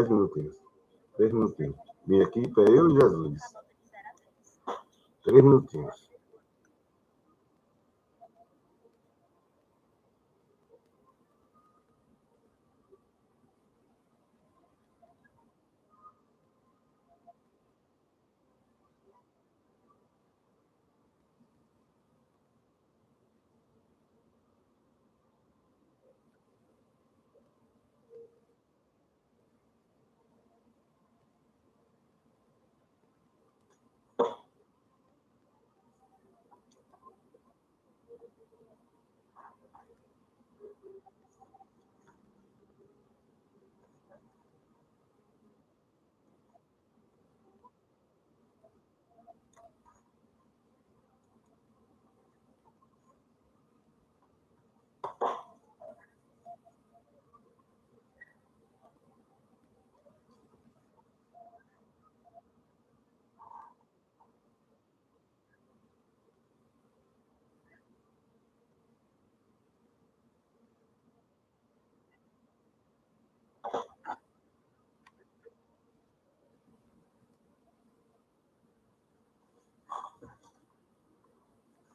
minutinhos. 3 minutinhos. Minha equipe é eu e Jesus. 3 minutinhos.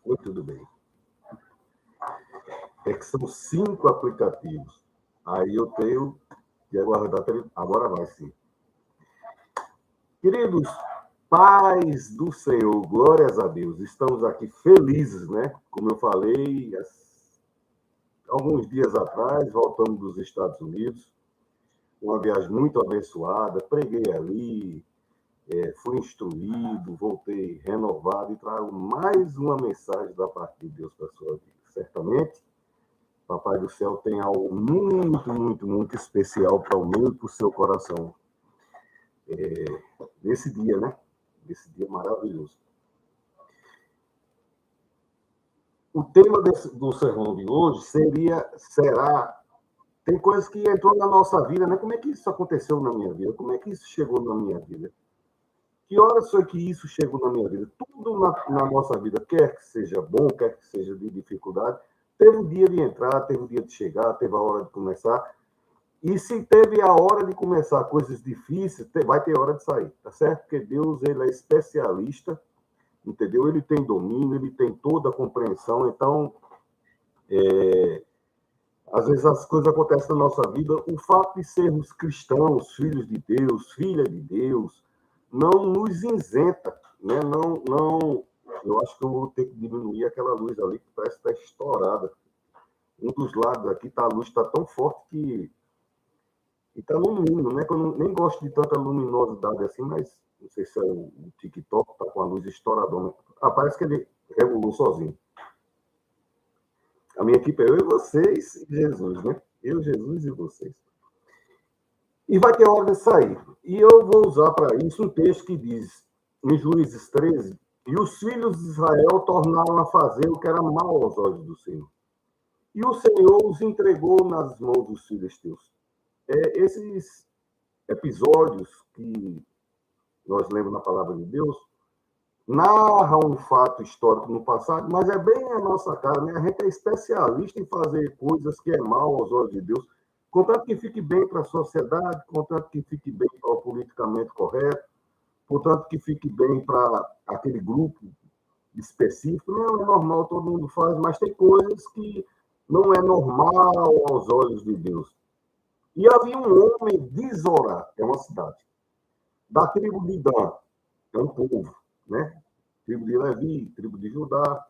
Oi, tudo bem. É que são 5 aplicativos. Aí eu tenho que aguardar. Agora vai sim. Queridos, paz do Senhor, glórias a Deus. Estamos aqui felizes, né? Como eu falei, alguns dias atrás, voltamos dos Estados Unidos. Uma viagem muito abençoada. Preguei ali, fui instruído, voltei renovado e trago mais uma mensagem da parte de Deus para a sua vida. Certamente, Papai do Céu tem algo muito, muito, muito especial para o meu e para o seu coração. Nesse dia, né? Nesse dia maravilhoso. O tema do sermão de hoje será... Tem coisas que entrou na nossa vida, né? Como é que isso aconteceu na minha vida? Como é que isso chegou na minha vida? Que horas foi que isso chegou na minha vida? Tudo na nossa vida, quer que seja bom, quer que seja de dificuldade, teve um dia de entrar, teve um dia de chegar, teve a hora de começar. E se teve a hora de começar coisas difíceis, vai ter hora de sair, tá certo? Porque Deus, ele é especialista, entendeu? Ele tem domínio, ele tem toda a compreensão. Então, às vezes as coisas acontecem na nossa vida. O fato de sermos cristãos, filhos de Deus, filha de Deus, não nos isenta, né? Não, eu acho que eu vou ter que diminuir aquela luz ali, que parece que está estourada. Um dos lados aqui, a luz está tão forte que está no mínimo, né? Que eu nem gosto de tanta luminosidade assim, mas não sei se é o TikTok, está com a luz estouradona. Parece que ele regulou sozinho. A minha equipe é eu e vocês e Jesus, né? Eu, Jesus e vocês. E vai ter hora de sair. E eu vou usar para isso um texto que diz, em Juízes 13, e os filhos de Israel tornaram a fazer o que era mal aos olhos do Senhor. E o Senhor os entregou nas mãos dos filisteus. Esses episódios que nós lemos na palavra de Deus narram um fato histórico no passado, mas é bem a nossa cara, né? A gente é especialista em fazer coisas que é mal aos olhos de Deus, contanto que fique bem para a sociedade, contanto que fique bem para o politicamente correto, contanto que fique bem para aquele grupo específico. Não é normal, todo mundo faz, mas tem coisas que não é normal aos olhos de Deus. E havia um homem de Zorá, é uma cidade, da tribo de Dan, é um povo, né? Tribo de Levi, tribo de Judá,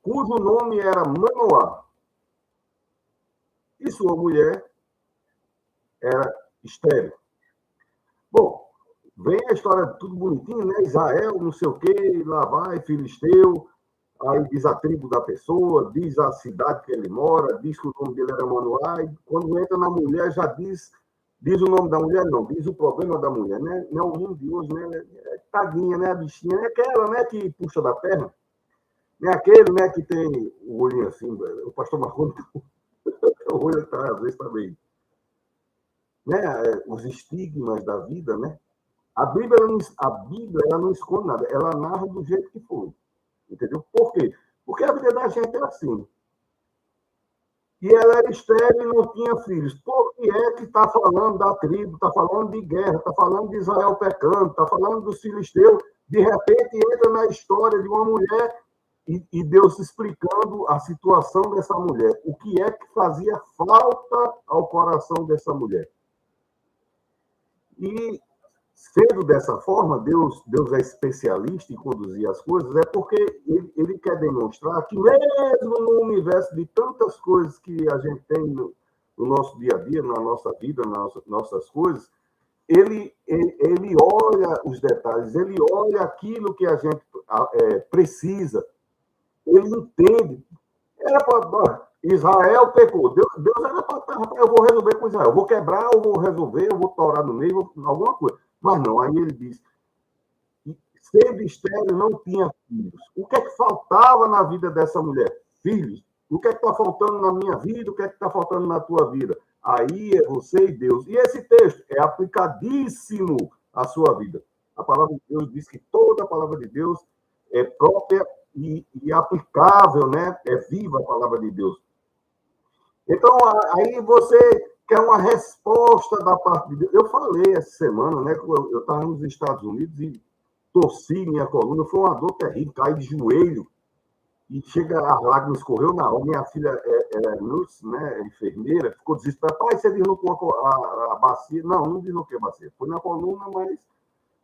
cujo nome era Manoá. E sua mulher era estéril. Bom, vem a história tudo bonitinho, né? Israel, não sei o quê, lá vai, filisteu, aí diz a tribo da pessoa, diz a cidade que ele mora, diz que o nome dele era Manoá, e quando entra na mulher já diz o nome da mulher, não, diz o problema da mulher, né? Não é o mundo de hoje, né? Tadinha, né? A bichinha, é aquela, né? Que puxa da perna, é aquele, né? Que tem o olhinho assim, o pastor Marconi, o olho tá, às vezes também, né? Os estigmas da vida, né? A Bíblia ela não esconde nada, ela narra do jeito que foi. Entendeu? Por quê? Porque a vida da gente é assim. E ela era estéril e não tinha filhos. Por que é que está falando da tribo, está falando de guerra, está falando de Israel pecando, está falando dos filisteus, de repente entra na história de uma mulher e Deus explicando a situação dessa mulher, o que é que fazia falta ao coração dessa mulher. E, sendo dessa forma, Deus é especialista em conduzir as coisas, é porque ele quer demonstrar que, mesmo no universo de tantas coisas que a gente tem no nosso dia a dia, na nossa vida, nas nossas coisas, ele olha os detalhes, ele olha aquilo que a gente precisa, ele entende. Era para Israel pecou. Deus era para eu vou resolver com Israel. Eu vou quebrar, eu vou resolver, eu vou torar no meio, alguma coisa. Mas não, aí ele diz, sendo estéril, não tinha filhos. O que é que faltava na vida dessa mulher? Filhos. O que é que está faltando na minha vida? O que é que está faltando na tua vida? Aí é você e Deus. E esse texto é aplicadíssimo à sua vida. A palavra de Deus diz que toda a palavra de Deus é própria e aplicável, né? É viva a palavra de Deus. Então, aí você quer uma resposta da parte de Deus. Eu falei essa semana, né? Eu estava nos Estados Unidos e torci minha coluna, foi uma dor terrível, caí de joelho e chega, a lágrima escorreu na hora. Minha filha é nurse, né? É enfermeira, ficou desesperada. Pai, você deslocou a bacia? Não desloquei a bacia. Foi na coluna, mas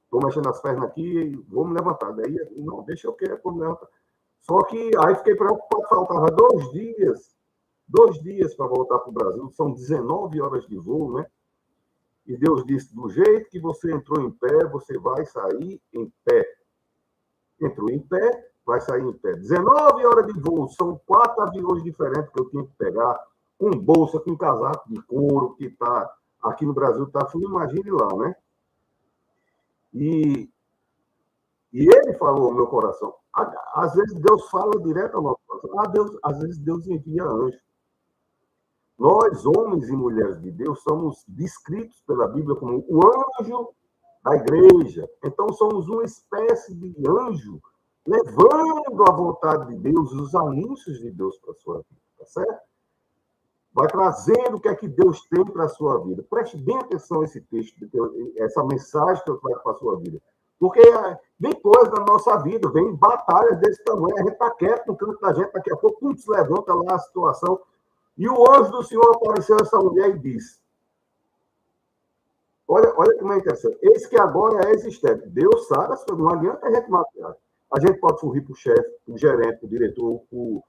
estou mexendo as pernas aqui e vou me levantar. Daí, não, deixa eu querer, vou me levantar. Só que aí fiquei preocupado, faltava 2 dias para voltar para o Brasil, são 19 horas de voo, né? E Deus disse, do jeito que você entrou em pé, você vai sair em pé. Entrou em pé, vai sair em pé. 19 horas de voo, são 4 aviões diferentes que eu tinha que pegar, com bolsa, com casaco de couro, que está aqui no Brasil, está frio, imagine lá, né? E ele falou ao meu coração. Às vezes Deus fala direto ao nosso coração. Às vezes Deus envia anjo. Nós, homens e mulheres de Deus, somos descritos pela Bíblia como o anjo da igreja. Então, somos uma espécie de anjo levando a vontade de Deus, os anúncios de Deus para a sua vida, tá certo? Vai trazendo o que é que Deus tem para a sua vida. Preste bem atenção a esse texto, essa mensagem que eu trago para a sua vida. Porque vem coisa da nossa vida, vem batalhas desse tamanho, a gente está quieto no canto da gente, daqui a pouco se levanta lá a situação. E o anjo do Senhor apareceu a essa mulher e disse, olha como é interessante, eis que agora é existente. Deus sabe, não adianta a gente matar. A gente pode sorrir para o chefe, para o gerente, para o diretor, o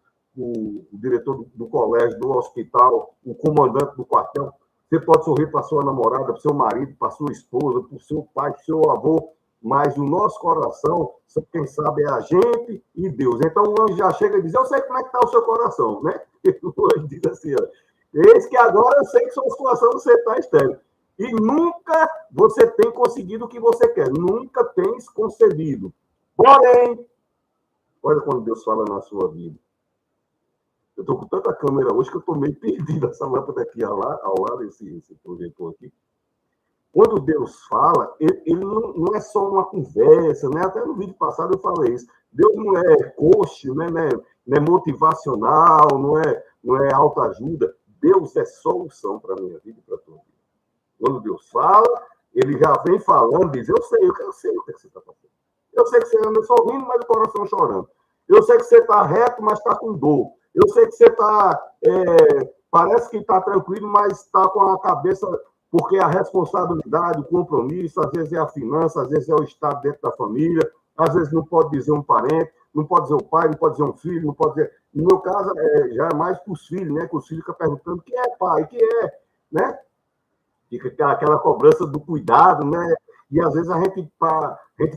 diretor do colégio, do hospital, o comandante do quartel. Você pode sorrir para a sua namorada, para o seu marido, para a sua esposa, para o seu pai, para o seu avô, mas o nosso coração, quem sabe é a gente e Deus. Então o anjo já chega e diz, eu sei como é que está o seu coração, né? O anjo diz assim, ó, eis que agora eu sei que sua situação você está estéril. E nunca você tem conseguido o que você quer, nunca tens concedido. Porém, olha quando Deus fala na sua vida. Eu estou com tanta câmera hoje que eu estou meio perdido essa lâmpada aqui ao lado desse projetor aqui. Quando Deus fala, ele não é só uma conversa, né? Até no vídeo passado eu falei isso. Deus não é coach, né? Não é motivacional, não é autoajuda. Deus é solução para a minha vida e para a tua vida. Quando Deus fala, ele já vem falando, diz, eu sei o que você está fazendo. Eu sei que você anda sorrindo, mas o coração chorando. Eu sei que você está reto, mas está com dor. Eu sei que você está, parece que está tranquilo, mas está com a cabeça, porque a responsabilidade, o compromisso, às vezes é a finança, às vezes é o estado dentro da família, às vezes não pode dizer um parente, não pode dizer o pai, não pode dizer um filho, não pode dizer... No meu caso, já é mais para os filhos, né? Que os filhos ficam perguntando, que é pai, que é, né? Fica aquela cobrança do cuidado, né? E às vezes a gente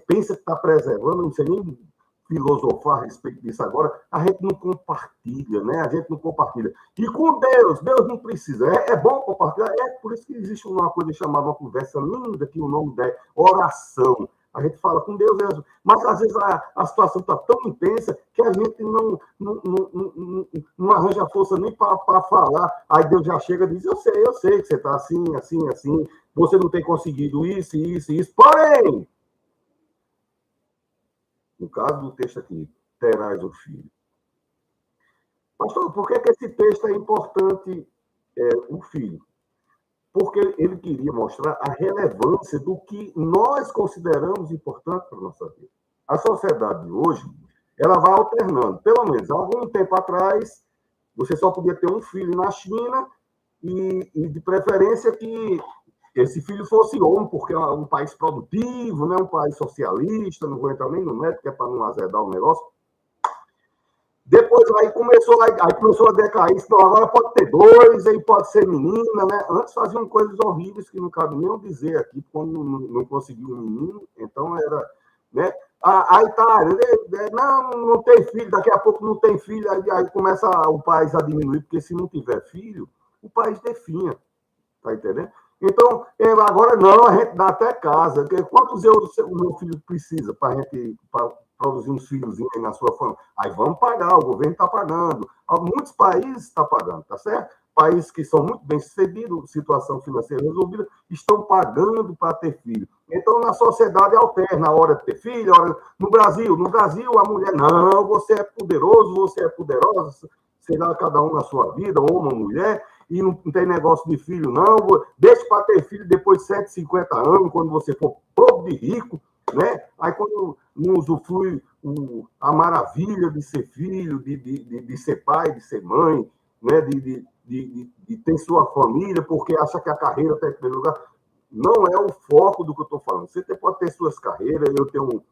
pensa que está preservando, não sei nem filosofar a respeito disso agora, a gente não compartilha, né? A gente não compartilha. E com Deus não precisa. É bom compartilhar, por isso que existe uma coisa chamada uma conversa linda, que o nome é oração. A gente fala com Deus, mas às vezes a situação está tão intensa que a gente não arranja força nem para falar. Aí Deus já chega e diz, eu sei que você está assim, assim, assim, você não tem conseguido isso, isso, isso. Porém, no caso do texto aqui, terás o filho. Pastor, por que esse texto é importante, o filho? Porque ele queria mostrar a relevância do que nós consideramos importante para a nossa vida. A sociedade de hoje, ela vai alternando. Pelo menos, há algum tempo atrás, você só podia ter um filho na China e de preferência que esse filho fosse homem, porque é um país produtivo, né? Um país socialista, não vou entrar nem no método, que é para não azedar o negócio. Depois aí começou a decair, então agora pode ter dois, aí pode ser menina, né? Antes faziam coisas horríveis que não cabe nem dizer aqui, quando não conseguiu um menino, então era, né? Aí tá, não tem filho, daqui a pouco não tem filho, aí começa o país a diminuir, porque se não tiver filho, o país definha, tá entendendo? Então, agora não, a gente dá até casa. Quantos euros o meu filho precisa para a gente produzir uns filhozinhos aí na sua família? Aí vamos pagar, o governo está pagando. Muitos países estão pagando, tá certo? Países que são muito bem-sucedidos, situação financeira resolvida, estão pagando para ter filho. Então, na sociedade alterna a hora de ter filho, a hora... No Brasil, a mulher, não, você é poderoso, você é poderosa, será cada um na sua vida, homem ou mulher, e não tem negócio de filho, não. Deixa para ter filho depois de 150 anos, quando você for pobre de rico, né? Aí quando não usufrui a maravilha de ser filho, de ser pai, de ser mãe, né? De ter sua família, porque acha que a carreira está em primeiro lugar. Não é o foco do que eu estou falando. Você pode ter suas carreiras, eu tenho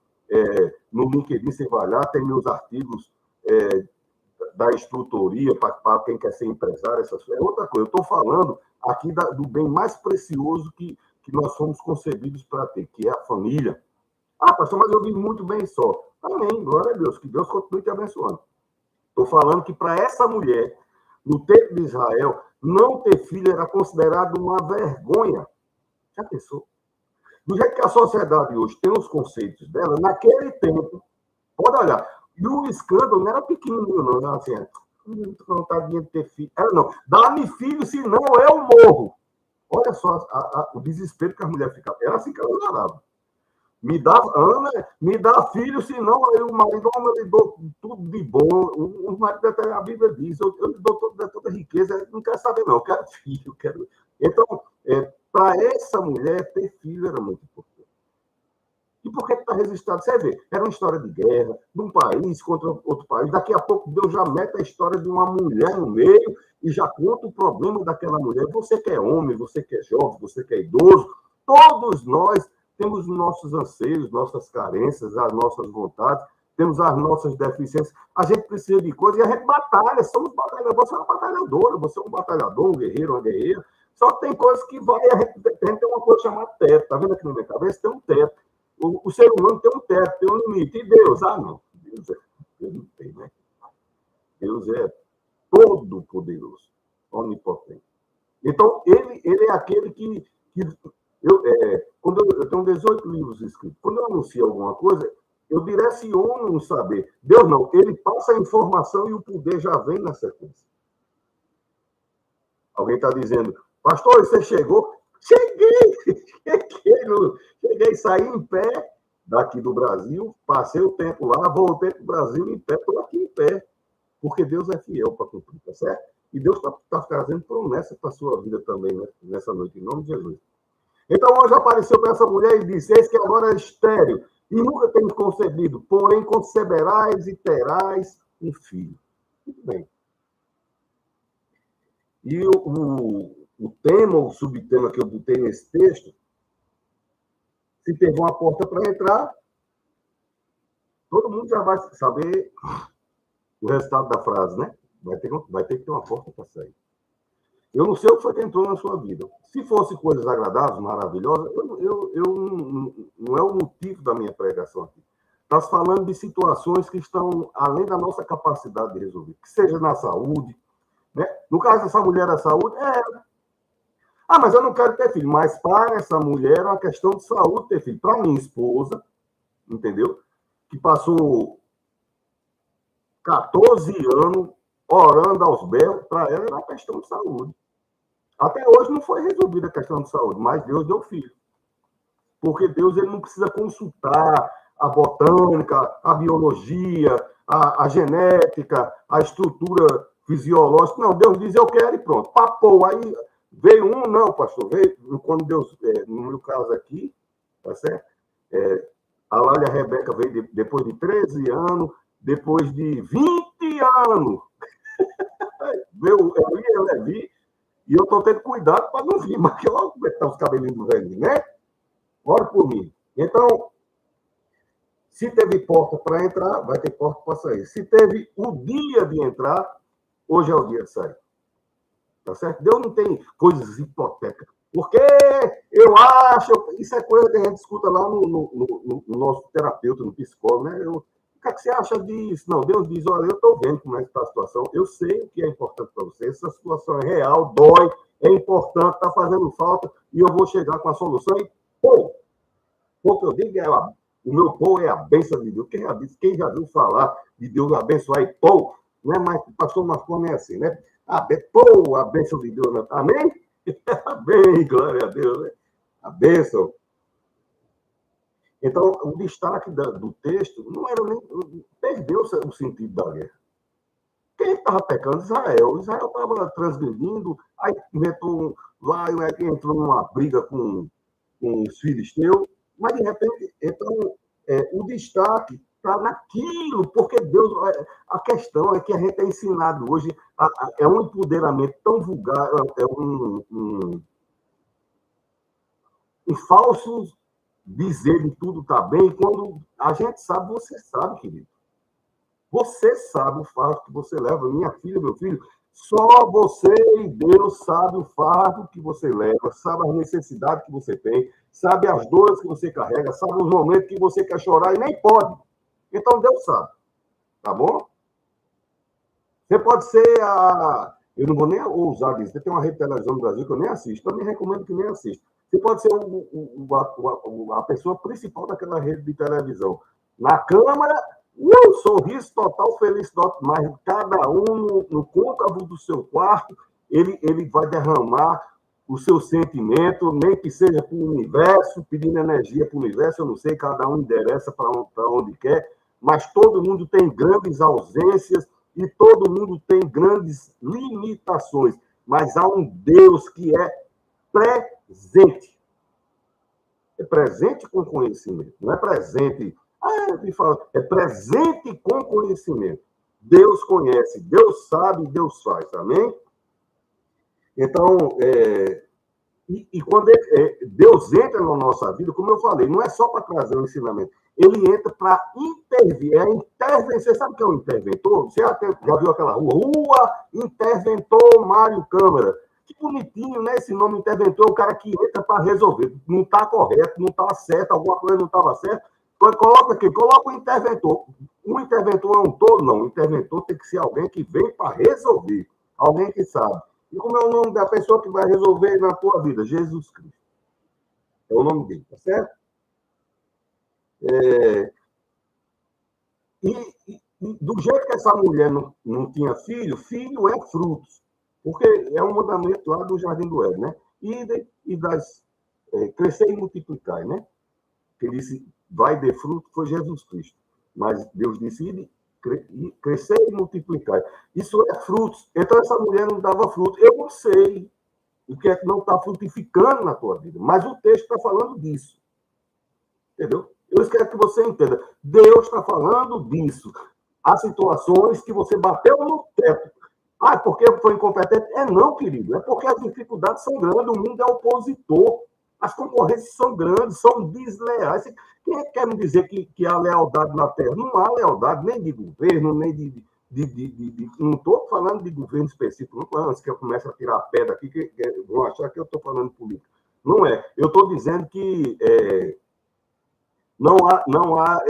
no LinkedIn, você vai lá, tem meus artigos da instrutoria para quem quer ser empresário, essas coisas. É outra coisa. Eu estou falando aqui do bem mais precioso que nós somos concebidos para ter, que é a família. Ah, pastor, mas eu vivo muito bem só. Amém, glória a Deus, que Deus continue te abençoando. Estou falando que para essa mulher, no tempo de Israel, não ter filho era considerado uma vergonha. Já pensou? Do jeito que a sociedade hoje tem os conceitos dela, naquele tempo, pode olhar, e o escândalo não era pequenininho, não. Era assim, não tô com vontade de ter filho. Era não. Dá-me filho, senão eu morro. Olha só o desespero que a mulher ficava. Era assim que ela orava. Ana, me dá filho, senão eu, o marido, eu lhe dou tudo de bom. O marido, até a Bíblia diz, eu lhe dou toda a riqueza. Não quero saber, não. Eu quero filho. Quero... Então, para essa mulher, ter filho era muito importante. E por que está registrado? Você vê, era uma história de guerra, de um país contra outro país. Daqui a pouco Deus já mete a história de uma mulher no meio e já conta o problema daquela mulher. Você que é homem, você que é jovem, você que é idoso, todos nós temos os nossos anseios, nossas carências, as nossas vontades, temos as nossas deficiências. A gente precisa de coisas e a gente batalha, somos batalhadores. Você é uma batalhadora, você é um batalhador, um guerreiro, uma guerreira. Só que tem coisas que vai, a gente tem uma coisa chamada teto. Está vendo aqui na minha cabeça? Tem um teto. O ser humano tem um teto, tem um limite. E Deus? Ah, não. Deus não tem, né? Deus é todo-poderoso, onipotente. Então, ele é aquele que quando eu tenho 18 livros escritos, quando eu anuncio alguma coisa, eu direciono um saber. Deus não, ele passa a informação e o poder já vem na sequência. Alguém está dizendo, pastor, você chegou? Cheguei, saí em pé daqui do Brasil, passei o tempo lá, voltei para o Brasil em pé, estou aqui em pé, porque Deus é fiel para cumprir, tá certo? E Deus está trazendo promessa para a sua vida também, né, nessa noite, em nome de Jesus. Então, hoje apareceu para essa mulher e disse, eis que agora é estéril, e nunca tem concebido, porém conceberás e terás um filho. Muito bem. E o tema, o subtema que eu botei nesse texto, se teve uma porta para entrar, todo mundo já vai saber o resultado da frase, né? Vai ter que ter uma porta para sair. Eu não sei o que foi que entrou na sua vida. Se fosse coisas agradáveis, maravilhosas, não é o motivo da minha pregação aqui. Está falando de situações que estão além da nossa capacidade de resolver, que seja na saúde, né? No caso dessa mulher da saúde, mas eu não quero ter filho. Mas para essa mulher é uma questão de saúde ter filho. Para minha esposa, entendeu? Que passou 14 anos orando aos berros, para ela era uma questão de saúde. Até hoje não foi resolvida a questão de saúde, mas Deus deu filho. Porque Deus ele não precisa consultar a botânica, a biologia, a genética, a estrutura fisiológico. Não, Deus diz, eu quero e pronto. Papou. Aí veio um, não, pastor. Veio, quando Deus, no meu caso aqui, tá certo? A Lália Rebeca veio depois de 13 anos, depois de 20 anos. Veio Eli e Levi, e eu estou tendo cuidado para não vir, mas olha como é que tá os cabelinhos do velho, né? Ora por mim. Então, se teve porta para entrar, vai ter porta para sair. Se teve o dia de entrar, hoje é o dia de sair. Tá certo? Deus não tem coisas hipotéticas. Porque eu acho, isso é coisa que a gente escuta lá no nosso terapeuta, no psicólogo, né? O que é que você acha disso? Não, Deus diz, olha, eu estou vendo como é que está a situação, eu sei o que é importante para você, essa situação é real, dói, é importante, está fazendo falta, e eu vou chegar com a solução e, pô, o que eu digo é, o meu pô é a bênção de Deus. Quem já viu falar de Deus abençoar e pô, né? Mas o pastor Marconi é assim, né? Pô, a bênção de Deus, né? Amém? Amém, glória a Deus, né? A bênção. Então, o destaque do texto não era nem. Perdeu o sentido da guerra. Quem estava pecando? Israel. Israel estava transgredindo, aí inventou lá, entrou numa briga com os filisteus, mas de repente, então, o destaque está naquilo, porque Deus. A questão é que a gente é ensinado hoje, é um empoderamento tão vulgar, é um falso dizer de tudo está bem, quando a gente sabe, você sabe, querido. Você sabe o fardo que você leva, minha filha, meu filho. Só você e Deus sabe o fardo que você leva, sabe as necessidades que você tem, sabe as dores que você carrega, sabe os momentos que você quer chorar e nem pode. Então Deus sabe, tá bom? Você pode ser a... Eu não vou nem ousar disso. Tem uma rede de televisão no Brasil que eu nem assisto. Eu nem recomendo que nem assista. Você pode ser a pessoa principal daquela rede de televisão. Na Câmara, sorriso total, feliz total, mas cada um no côncavo do seu quarto, ele vai derramar o seu sentimento, nem que seja para o universo, pedindo energia para o universo, eu não sei, cada um endereça para onde quer, mas todo mundo tem grandes ausências e todo mundo tem grandes limitações, mas há um Deus que é presente. É presente com conhecimento, não é presente. Me fala, é presente com conhecimento. Deus conhece, Deus sabe, Deus faz, amém? Então, quando Deus entra na nossa vida, como eu falei, não é só para trazer o ensinamento, ele entra para intervir. É intervenção. Você sabe o que é um interventor? Você já viu aquela rua Interventor Mário Câmara. Que bonitinho, né? Esse nome interventor é o cara que entra para resolver. Não está correto, não está certo, alguma coisa não estava certa. Coloca aqui, coloca o interventor. Um interventor é um todo? Não. O interventor tem que ser alguém que vem para resolver. Alguém que sabe. E como é o nome da pessoa que vai resolver na tua vida? Jesus Cristo. É o nome dele, tá certo? E do jeito que essa mulher não tinha filho, filho é frutos. Porque é um mandamento lá do Jardim do Éden, né? Crescer e multiplicar, né? Que disse, vai de fruto, foi Jesus Cristo. Mas Deus disse, crescer e multiplicar. Isso é frutos. Então, essa mulher não dava fruto. Eu não sei o que é que não está frutificando na tua vida, mas o texto está falando disso. Entendeu? Eu quero que você entenda. Deus está falando disso. Há situações que você bateu no teto. Porque foi incompetente? Não, querido. É porque as dificuldades são grandes, o mundo é opositor. As concorrentes são grandes, são desleais. Quem é que quer me dizer que há lealdade na Terra? Não há lealdade nem de governo, nem não estou falando de governo específico, não, antes que eu comece a tirar a pedra aqui, que vão achar que eu estou falando de política. Não é. Eu estou dizendo que não há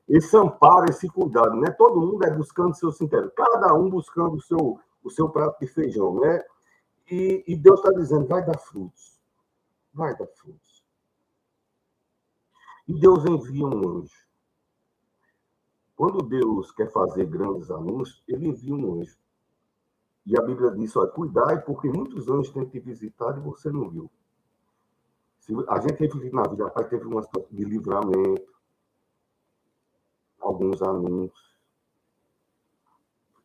esse amparo, esse cuidado, né? Todo mundo é buscando seus interesses, cada um buscando o seu prato de feijão, né? E Deus está dizendo, vai dar frutos. Vai dar frutos. E Deus envia um anjo. Quando Deus quer fazer grandes anúncios, ele envia um anjo. E a Bíblia diz, olha, cuidai, porque muitos anjos têm te visitado e você não viu. Se a gente refletir na vida, rapaz, teve uma situação de livramento, alguns anúncios.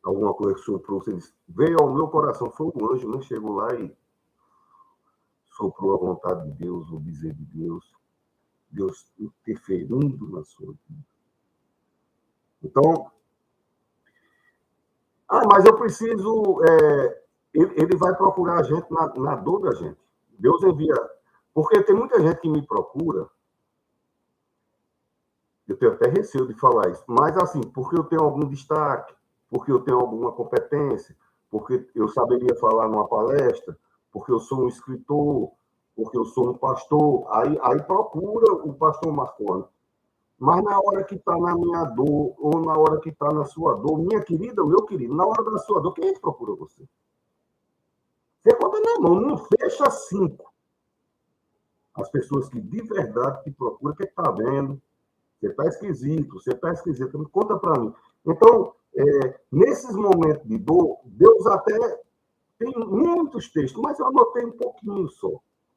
alguma coisa que soprou, você disse, veio ao meu coração, foi um anjo, né? Chegou lá e soprou a vontade de Deus, o dizer de Deus, Deus interferindo na sua vida. Então, mas eu preciso, ele vai procurar a gente na dor da gente. Deus envia, porque tem muita gente que me procura, eu tenho até receio de falar isso, mas assim, porque eu tenho algum destaque, porque eu tenho alguma competência, porque eu saberia falar numa palestra, porque eu sou um escritor, porque eu sou um pastor, aí procura o pastor Marconi. Mas na hora que está na minha dor, ou na hora que está na sua dor, minha querida, meu querido, na hora da sua dor, quem é que procura você? Você conta na mão, não fecha 5. As pessoas que de verdade te procuram, que está vendo? Você está esquisito, você está esquisito. Conta para mim. Então, nesses momentos de dor, Deus até tem muitos textos, mas eu anotei um pouquinho só,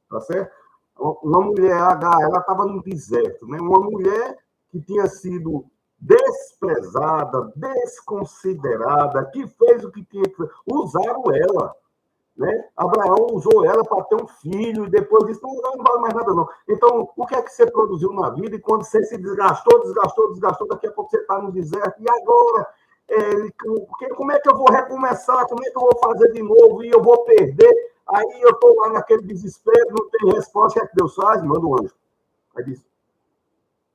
tá certo? Uma mulher, ela estava no deserto, né? Uma mulher que tinha sido desprezada, desconsiderada, que fez o que tinha que fazer. Usaram ela. Né? Abraão usou ela para ter um filho e depois disse, não vale mais nada não. Então, o que é que você produziu na vida e quando você se desgastou, daqui a pouco você está no deserto e agora, como é que eu vou recomeçar? Como é que eu vou fazer de novo e eu vou perder? Aí eu estou lá naquele desespero, não tem resposta, o que é que Deus faz? Manda um anjo. Aí diz,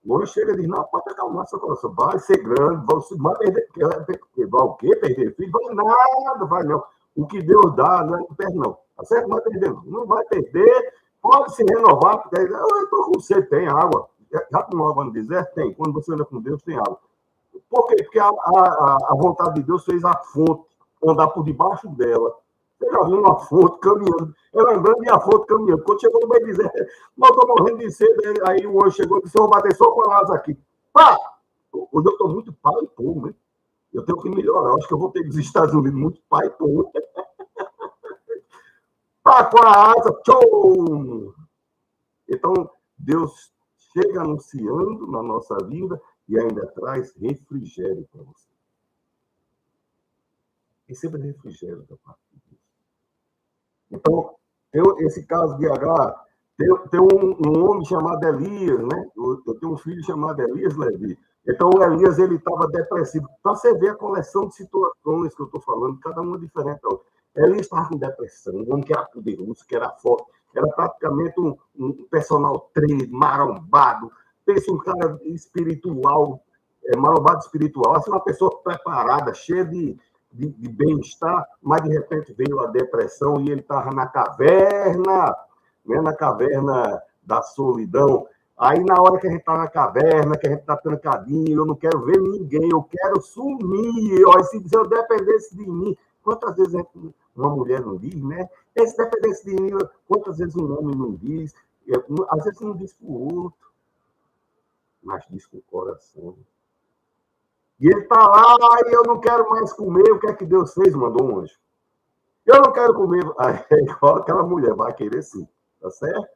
o anjo chega e diz, não, pode acalmar seu coração, vai ser grande, vai perder, vai o quê? Perder filho? Vai nada, vai não. O que Deus dá, não perde, não. Tá certo? Não vai perder, não. Não vai perder, pode se renovar, porque eu estou com você, tem água. Já tomou água no deserto? Tem. Quando você anda com Deus, tem água. Por quê? Porque a vontade de Deus fez a fonte andar por debaixo dela. Você já viu uma fonte caminhando, ela andando e a fonte caminhando. Quando chegou no meio do deserto, não estou morrendo de sede, aí o anjo chegou e disse, eu vou bater só com a asa aqui. Pá! Hoje eu estou muito pai e pô, né? Eu tenho que melhorar. Eu acho que eu vou ter dos Estados Unidos muito pai, pô. Pá, com a asa, tchou! Então, Deus chega anunciando na nossa vida e ainda traz refrigério para você. Receba refrigério da parte de Deus. Então, esse caso de H, tem um homem chamado Elias, né? Eu tenho um filho chamado Elias Levi. Então, o Elias, ele estava depressivo. Para você ver a coleção de situações que eu estou falando, cada uma diferente. Elias estava com depressão, um homem que era poderoso, que era forte, era praticamente um personal trainer, marombado, pensa um cara espiritual, marombado espiritual, assim, uma pessoa preparada, cheia de bem-estar, mas de repente veio a depressão e ele estava na caverna, né, na caverna da solidão. Aí, na hora que a gente está na caverna, que a gente está trancadinho, eu não quero ver ninguém, eu quero sumir. Se eu dependesse de mim, quantas vezes uma mulher não diz, né? Se dependesse de mim, quantas vezes um homem não diz? Às vezes não diz para o outro, mas diz com o coração. E ele está lá, e eu não quero mais comer, o que é que Deus fez? Mandou um anjo. Eu não quero comer. É igual aquela mulher, vai querer sim, tá certo?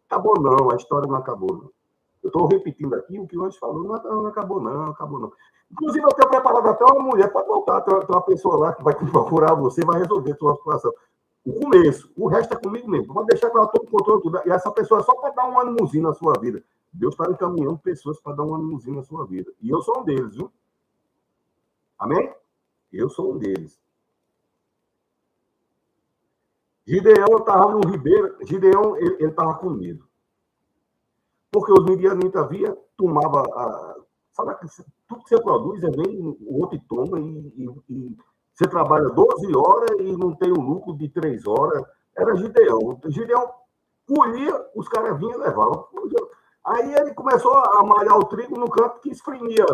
Acabou não, a história não acabou não. Eu estou repetindo aqui o que o anjo falou, não acabou não, acabou não. Inclusive, eu tenho preparado até uma mulher, pode voltar, tem uma pessoa lá que vai procurar você, vai resolver a sua situação. O começo, o resto é comigo mesmo. Pode deixar que ela tome controle de tudo. E essa pessoa é só para dar um ânimozinho na sua vida. Deus está encaminhando pessoas para dar um ânimozinho na sua vida. E eu sou um deles, viu? Amém? Eu sou um deles. Gideão estava no Ribeiro. Gideão, ele estava com medo. Porque os midianitas via, tomava... Sabe que tudo que você produz, vem o outro toma e você trabalha 12 horas e não tem um lucro de 3 horas. Era Gideão. Gideão colhia, os caras vinham e levavam. Aí ele começou a malhar o trigo no canto que espremia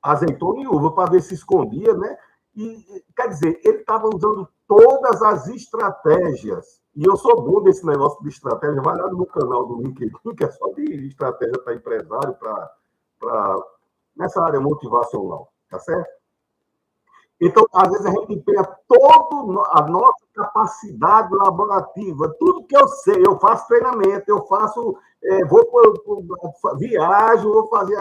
azeitona e uva para ver se escondia, né? E, quer dizer, ele estava usando todas as estratégias. E eu sou bom desse negócio de estratégia. Vai lá no meu canal do LinkedIn, que é só de estratégia para empresário, nessa área motivacional, tá certo? Então, às vezes, a gente empenha toda a nossa capacidade laborativa, tudo que eu sei, eu faço treinamento, eu faço, viajo, vou fazer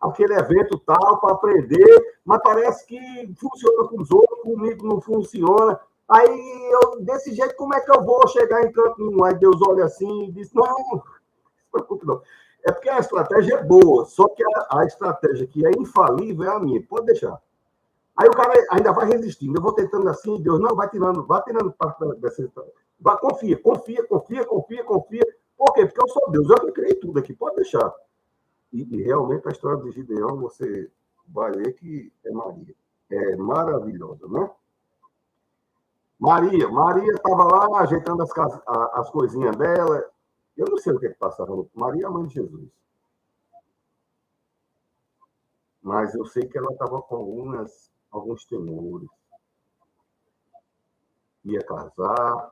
aquele evento tal para aprender, mas parece que funciona com os outros, comigo não funciona. Aí, desse jeito, como é que eu vou chegar em canto nenhum? Aí Deus olha assim e diz, não se preocupe não. É porque a estratégia é boa, só que a estratégia que é infalível é a minha, pode deixar. Aí o cara ainda vai resistindo. Eu vou tentando assim, Deus não, vai tirando parte dessa estratégia. Confia. Por quê? Porque eu sou Deus, eu que criei tudo aqui, pode deixar. E realmente a história de Gideão, você vai ver que é Maria. É maravilhosa, né? Maria estava lá ajeitando as coisinhas dela. Eu não sei o que passava. Maria é a mãe de Jesus. Mas eu sei que ela estava com alguns temores. Ia casar.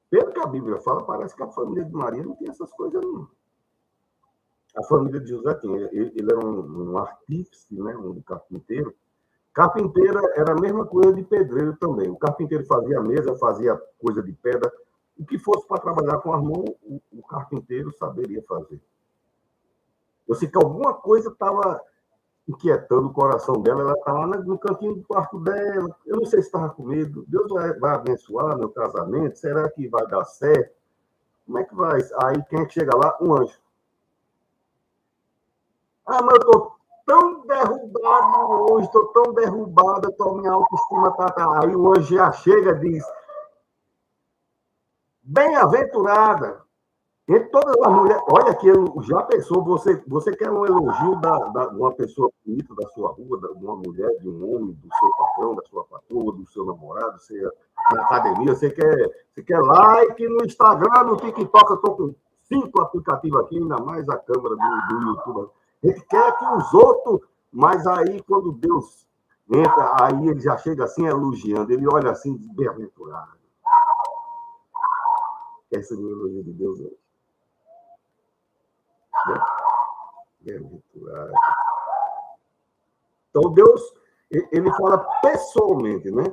Pelo que a Bíblia fala, parece que a família de Maria não tinha essas coisas, não. A família de José tinha. Ele era um artífice, né? Um carpinteiro. Carpinteiro era a mesma coisa de pedreiro também. O carpinteiro fazia mesa, fazia coisa de pedra. O que fosse para trabalhar com as mãos, o carpinteiro saberia fazer. Eu sei que alguma coisa estava inquietando o coração dela. Ela estava no cantinho do quarto dela. Eu não sei se estava com medo. Deus vai abençoar meu casamento? Será que vai dar certo? Como é que vai? Aí quem é que chega lá? Um anjo. Ah, mas eu estou tão derrubado hoje, estou tão derrubado, minha autoestima está... Aí o anjo já chega e diz, bem-aventurada, entre todas as mulheres... Olha que já pensou, você quer um elogio de uma pessoa bonita da sua rua, de uma mulher, de um homem, do seu patrão, da sua patroa, do seu namorado, você na academia, você quer like no Instagram, no TikTok, eu estou com 5 aplicativos aqui, ainda mais a câmera do YouTube. Ele quer que os outros... Mas aí, quando Deus entra, aí ele já chega assim, elogiando. Ele olha assim, bem-aventurado. Essa é a elogio de Deus hoje. Bem-aventurado. Então, Deus, ele fala pessoalmente, né?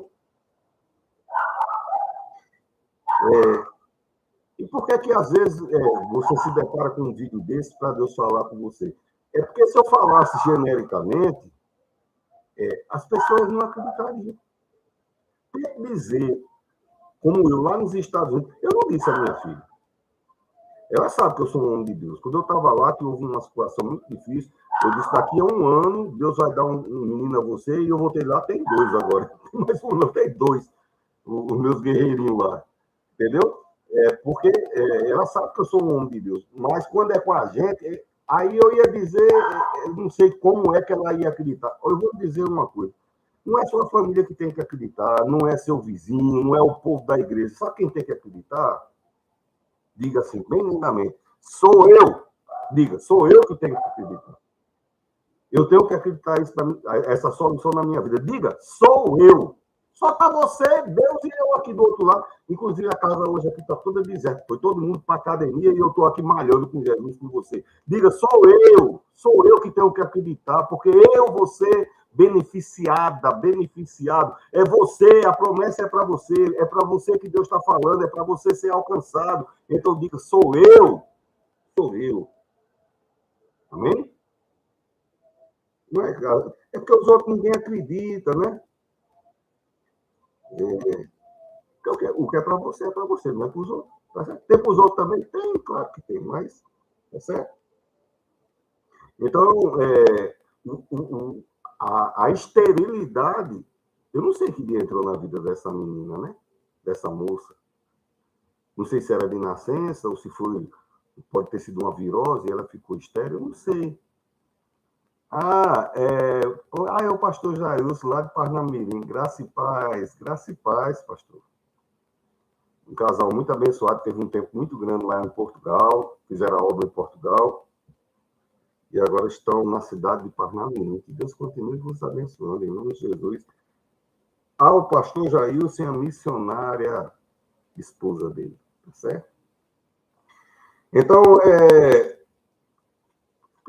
E por que às vezes, você se depara com um vídeo desse para Deus falar com você? É porque se eu falasse genericamente, as pessoas não acreditariam. Tem que dizer, como eu lá nos Estados Unidos, eu não disse à minha filha. Ela sabe que eu sou um homem de Deus. Quando eu estava lá, que houve uma situação muito difícil, eu disse, daqui a 1 ano, Deus vai dar um menino a você, e eu voltei lá, tem 2 agora. Mas não, tem 2, os meus guerreirinhos lá. Entendeu? Porque ela sabe que eu sou um homem de Deus. Mas quando é com a gente... Aí eu ia dizer, eu não sei como é que ela ia acreditar. Eu vou dizer uma coisa. Não é sua família que tem que acreditar, não é seu vizinho, não é o povo da igreja. Sabe quem tem que acreditar? Diga assim, bem lindamente. Sou eu. Diga, sou eu que tenho que acreditar. Eu tenho que acreditar essa solução na minha vida. Diga, sou eu. Só está você, Deus e eu aqui do outro lado. Inclusive, a casa hoje aqui está toda deserta. Foi todo mundo para a academia e eu estou aqui malhando com Jesus, com você. Diga, sou eu que tenho que acreditar, porque eu vou ser beneficiado. É você, a promessa é para você que Deus está falando, é para você ser alcançado. Então, diga, sou eu. Amém? Não é, cara? É porque os outros ninguém acredita, né? O que é para você, não é para os outros. Tá certo? Tem para os outros também? Tem, claro que tem, mas tá certo? Então, a esterilidade, eu não sei que dia entrou na vida dessa menina, né? Dessa moça. Não sei se era de nascença ou se foi, pode ter sido uma virose e ela ficou estéril, eu não sei. É o pastor Jailson, lá de Parnamirim. Graça e paz, pastor. Um casal muito abençoado, teve um tempo muito grande lá em Portugal, fizeram a obra em Portugal, e agora estão na cidade de Parnamirim. Que Deus continue vos abençoando, em nome de Jesus. Ao pastor Jailson, a missionária esposa dele, tá certo? Então,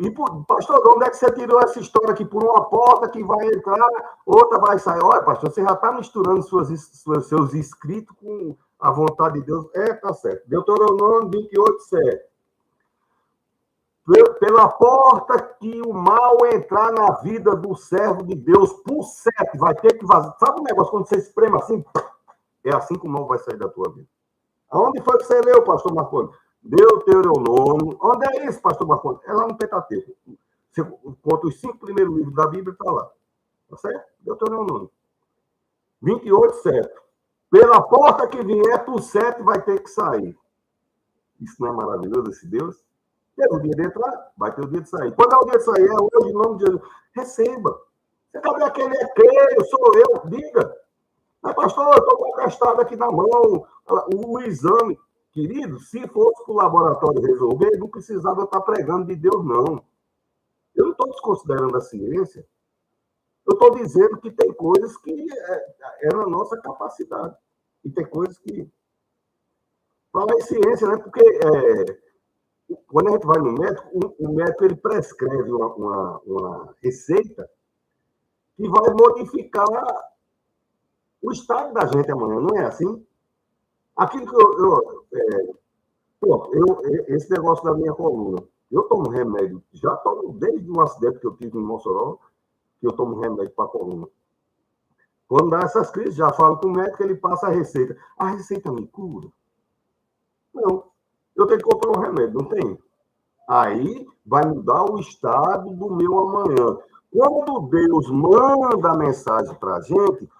E, pastor, onde é que você tirou essa história aqui? Por uma porta que vai entrar, outra vai sair. Olha, pastor, você já está misturando seus escritos com a vontade de Deus. Tá certo. Deuteronômio 28, 7. pela porta que o mal entrar na vida do servo de Deus, por 7, vai ter que vazar. Sabe o negócio quando você espreme assim? É assim que o mal vai sair da tua vida. Aonde foi que você leu, pastor Marconi? Deuteronômio. Onde é isso, pastor Marconi? É lá no Pentateuco. Você conta os 5 primeiros livros da Bíblia, está lá. Tá certo? Deuteronômio. 28, 7. Pela porta que vier, por 7 vai ter que sair. Isso não é maravilhoso, esse Deus? Tem o dia de entrar, vai ter o dia de sair. Quando é o dia de sair, é hoje, em nome de Jesus. Receba. Você vai ver aquele é creio, sou eu, diga. Mas, pastor, eu estou com a testada aqui na mão, o exame. Querido, se fosse para o laboratório resolver, não precisava estar pregando de Deus, não. Eu não estou desconsiderando a ciência. Eu estou dizendo que tem coisas que é na nossa capacidade. E tem coisas que... Fala em ciência, né? Porque quando a gente vai no médico, o médico ele prescreve uma receita que vai modificar o estado da gente amanhã, não é assim? Aquilo que esse negócio da minha coluna, eu tomo remédio, já tomo desde o acidente que eu tive em Mossoró, que eu tomo remédio para a coluna. Quando dá essas crises, já falo com o médico, ele passa a receita. A receita me cura? Não. Eu tenho que comprar um remédio, não tem? Aí vai mudar o estado do meu amanhã. Quando Deus manda a mensagem para a gente,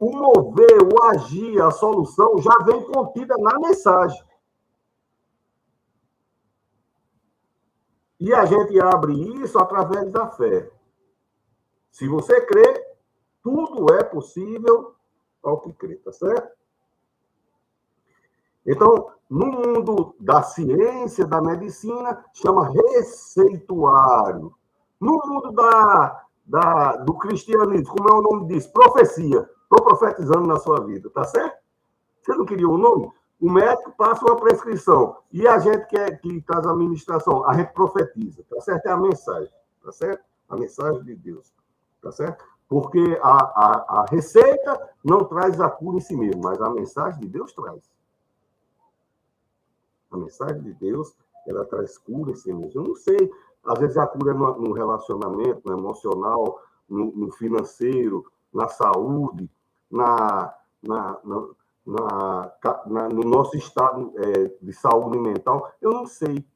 o mover, o agir, a solução já vem contida na mensagem. E a gente abre isso através da fé. Se você crê, tudo é possível ao que crê, tá certo? Então, no mundo da ciência, da medicina, chama receituário. No mundo do cristianismo, como é o nome disso? Profecia. Estou profetizando na sua vida, tá certo? Você não queria o nome? O médico passa uma prescrição. E a gente que traz a administração, a gente profetiza, tá certo? É a mensagem, tá certo? A mensagem de Deus, tá certo? Porque a receita não traz a cura em si mesmo, mas a mensagem de Deus traz. A mensagem de Deus, ela traz cura em si mesmo. Eu não sei, às vezes a cura é no relacionamento, no emocional, no financeiro, na saúde, no nosso estado de saúde mental. Eu não sei,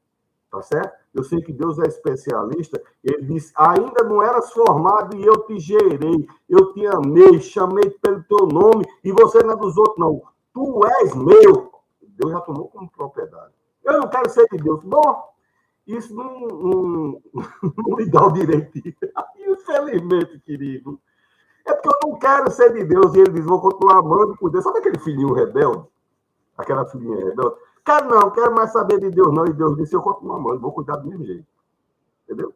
tá certo? Eu sei que Deus é especialista. Ele disse, ainda não eras formado e eu te gerei, eu te amei, chamei pelo teu nome e você não é dos outros, não. Tu és meu. Deus já tomou como propriedade. Eu não quero ser de Deus. Bom, isso não me dá o direito. Infelizmente, querido. É porque eu não quero ser de Deus. E ele diz, vou continuar amando por Deus. Sabe aquele filhinho rebelde? Aquela filhinha rebelde? Quero mais saber de Deus, não. E Deus disse, eu continuo amando, vou cuidar do mesmo jeito. Entendeu?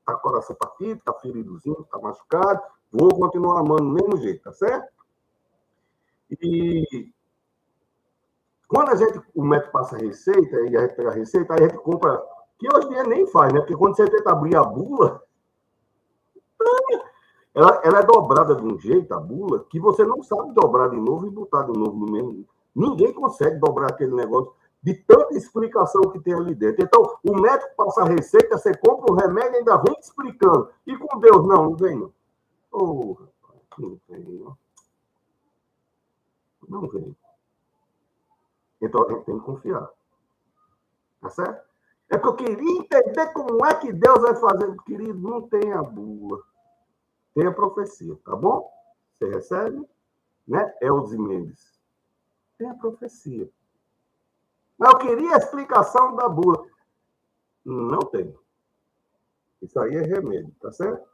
Tá com o coração partido, tá feridozinho, tá machucado. Vou continuar amando do mesmo jeito, tá certo? E quando o médico passa a receita, e a gente pega a receita, aí a gente compra, que hoje em dia nem faz, né? Porque quando você tenta abrir a bula, ela é dobrada de um jeito, a bula, que você não sabe dobrar de novo e botar de novo no mesmo. Ninguém consegue dobrar aquele negócio de tanta explicação que tem ali dentro. Então, o médico passa a receita, você compra o remédio e ainda vem te explicando. E com Deus, não vem, não. Oh, não vem, não. Não vem. Então, a gente tem que confiar. Tá certo? É porque eu queria entender como é que Deus vai fazer. Querido, não tem a bula. Tem a profecia, tá bom? Você recebe? Né? Elze Mendes. Tem a profecia. Mas eu queria a explicação da bula. Não tem. Isso aí é remédio, tá certo?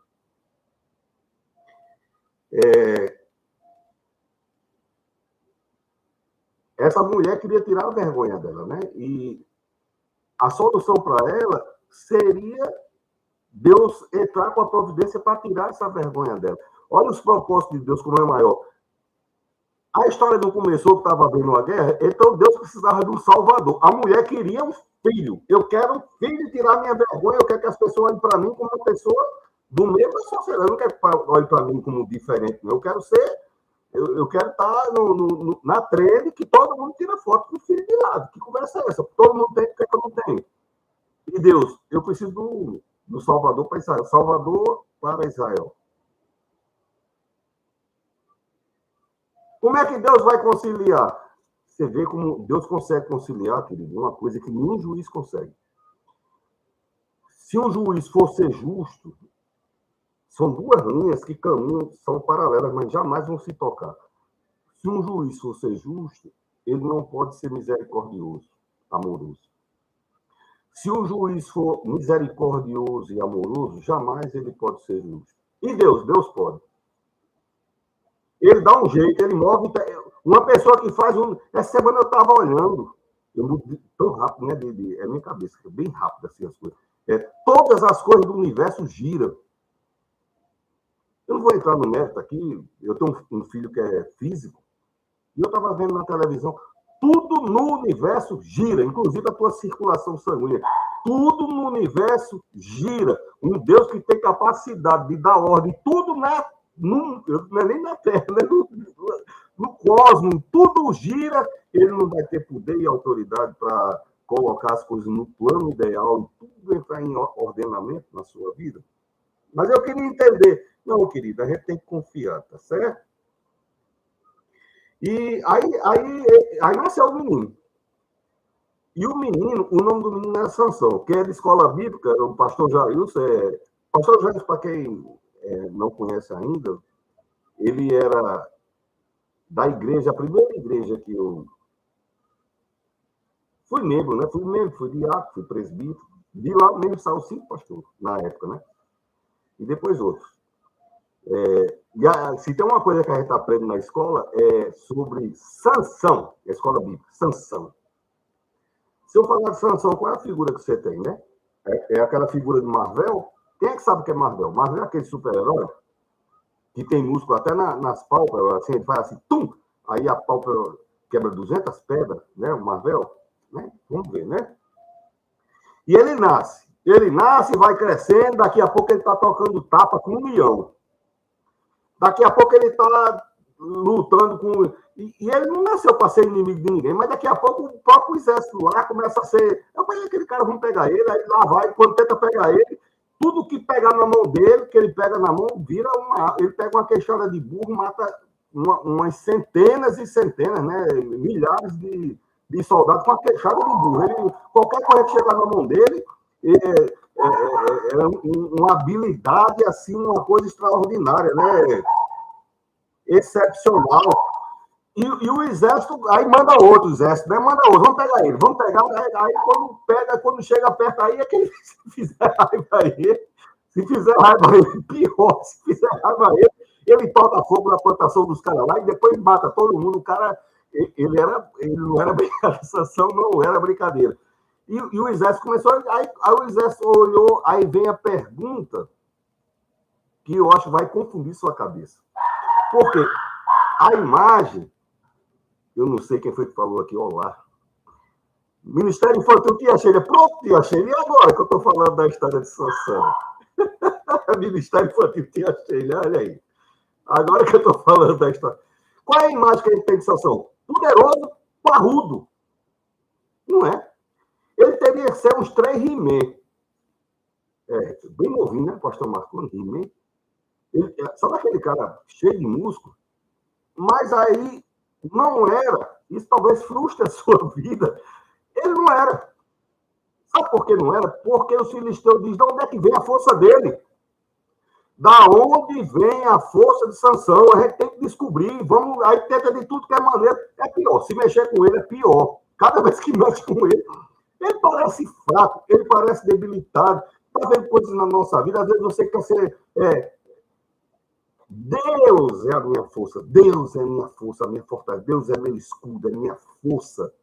Essa mulher queria tirar a vergonha dela, né? E a solução para ela seria Deus entrar com a providência para tirar essa vergonha dela. Olha os propósitos de Deus como é maior. A história não começou que estava havendo uma guerra, então Deus precisava de um salvador. A mulher queria um filho. Eu quero um filho tirar minha vergonha, eu quero que as pessoas olhem para mim como uma pessoa do mesmo sociedade. Eu não quero que olhem para mim como diferente, não. Eu quero ser... Eu quero estar na trend que todo mundo tira foto com o filho de lado. Que conversa é essa? Todo mundo tem, por que eu não tenho? E preciso do Salvador para Israel. Salvador para Israel. Como é que Deus vai conciliar? Você vê como Deus consegue conciliar, querido, uma coisa que nenhum juiz consegue. Se um juiz for ser justo, são duas linhas que caminham, são paralelas, mas jamais vão se tocar. Se um juiz for ser justo, ele não pode ser misericordioso, amoroso. Se um juiz for misericordioso e amoroso, jamais ele pode ser justo. E Deus? Deus pode. Ele dá um jeito, ele move. Uma pessoa que faz um. Essa semana eu estava olhando, tão rápido, né? É minha cabeça, é bem rápido assim as coisas. Todas as coisas do universo giram. Eu não vou entrar no mérito aqui, eu tenho um filho que é físico, e eu estava vendo na televisão, tudo no universo gira, inclusive a tua circulação sanguínea. Tudo no universo gira. Um Deus que tem capacidade de dar ordem, tudo não é nem na Terra, né? No cosmos, tudo gira, ele não vai ter poder e autoridade para colocar as coisas no plano ideal e tudo entrar em ordenamento na sua vida. Mas eu queria entender. Não, querido, a gente tem que confiar, tá certo? E aí nasceu o menino. E o menino, o nome do menino é Sansão, que é de escola bíblica, o pastor Jailson. Pastor Jailson, para quem não conhece ainda, ele era da igreja, a primeira igreja que eu fui membro, né? Fui diácono, fui presbítero. De lá mesmo saiu 5 pastores, na época, né? E depois outros. Se tem uma coisa que a gente aprende na escola, é sobre Sansão, a escola bíblica, Sansão. Se eu falar de Sansão, qual é a figura que você tem, né? É aquela figura de Marvel? Quem é que sabe o que é Marvel? Marvel é aquele super-herói que tem músculo até nas pálpebras, assim, ele faz assim, tum! Aí a pálpebra quebra 200 pedras, né? O Marvel, né? Vamos ver, né? E ele nasce, vai crescendo, daqui a pouco ele está tocando tapa com 1 milhão. Daqui a pouco ele está lutando com... E ele não nasceu para ser inimigo de ninguém, mas daqui a pouco o próprio exército lá começa a ser... Eu falei, aquele cara, vamos pegar ele, aí lá vai, quando tenta pegar ele, tudo que pegar na mão dele, que ele pega na mão, vira uma... Ele pega uma queixada de burro, mata umas centenas e centenas, né? Milhares de soldados com a queixada de burro. Qualquer coisa que chegar na mão dele... uma habilidade, assim, uma coisa extraordinária, né? Excepcional. E o exército, aí manda outro exército, né? Manda outro, vamos pegar ele, aí quando chega perto aí, é que ele, se fizer raiva a ele, pior, se fizer raiva a ele toca fogo na plantação dos caras lá e depois mata todo mundo. O cara, ele não era brincadeira, não era brincadeira. E o exército começou, aí o exército olhou, aí vem a pergunta que eu acho que vai confundir sua cabeça. Porque a imagem, eu não sei quem foi que falou aqui, olá. Ministério Infantil, tia Sheila. Pronto, tia Sheila. E agora que eu estou falando da história de Sansão? Ministério Infantil, tia Sheila, olha aí. Agora que eu estou falando da história. Qual é a imagem que a gente tem de Sansão? Poderoso, parrudo. Não é? Ele teria que ser uns 3 He-Man. Bem novinho, né, pastor Marcos? He-Man. Sabe aquele cara cheio de músculo? Mas aí não era. Isso talvez frustre a sua vida. Ele não era. Sabe por que não era? Porque os filisteus dizem, de onde é que vem a força dele? Da onde vem a força de Sansão? A gente tem que descobrir. Vamos, aí tenta de tudo que é maneira. É pior. Se mexer com ele, é pior. Cada vez que mexe com ele parece fraco, ele parece debilitado. Está vendo coisas na nossa vida, às vezes você quer ser... Deus é a minha força, Deus é a minha força, a minha fortaleza, Deus é meu escudo, é minha força.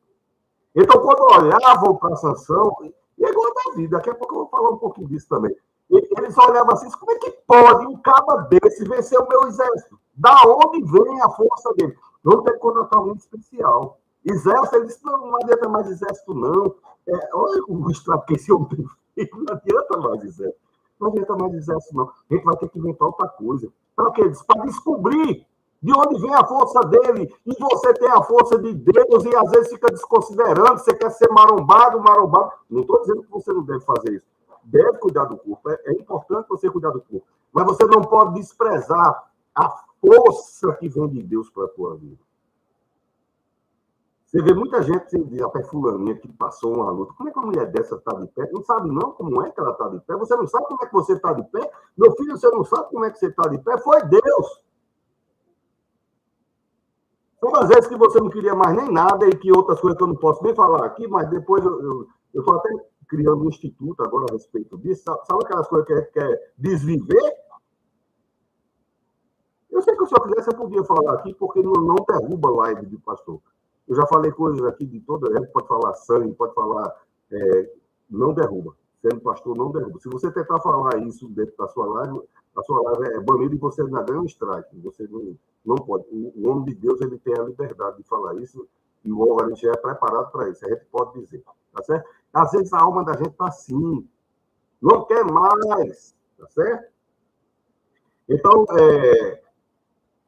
Então, quando olhavam para Sansão, e é igual a Davi, daqui a pouco eu vou falar um pouquinho disso também. Eles olhavam assim, como é que pode um caba desse vencer o meu exército? Da onde vem a força dele? Não tem contratar especial. Exército, ele disse, não adianta mais exército, não. Olha o estrago que esse homem tem feito, não adianta mais exército. Não adianta mais exército, não. A gente vai ter que inventar outra coisa. Para quê? Para descobrir de onde vem a força dele. E você tem a força de Deus e às vezes fica desconsiderando, você quer ser marombado. Não estou dizendo que você não deve fazer isso. deve cuidar do corpo. É importante você cuidar do corpo. Mas você não pode desprezar a força que vem de Deus para a tua vida. Você vê muita gente que diz, a fulaninha que passou uma luta. Como é que uma mulher dessa está de pé? Não sabe não como é que ela está de pé. Você não sabe como é que você está de pé? Meu filho, você não sabe como é que você está de pé? Foi Deus. São as vezes que você não queria mais nem nada e que outras coisas que eu não posso nem falar aqui, mas depois eu estou até criando um instituto agora a respeito disso. Sabe aquelas coisas que a gente quer desviver? Eu sei que se eu quisesse, eu podia falar aqui, porque não derruba a live de pastor. Eu já falei coisas aqui de toda a gente, pode falar sangue, pode falar... não derruba. Sendo pastor, não derruba. Se você tentar falar isso dentro da sua live é banida e você ainda ganha um strike. Você não pode. O homem de Deus, ele tem a liberdade de falar isso e o órgão já é preparado para isso. A gente pode dizer. Tá certo? Às vezes a alma da gente está assim. Não quer mais. Tá certo? Então,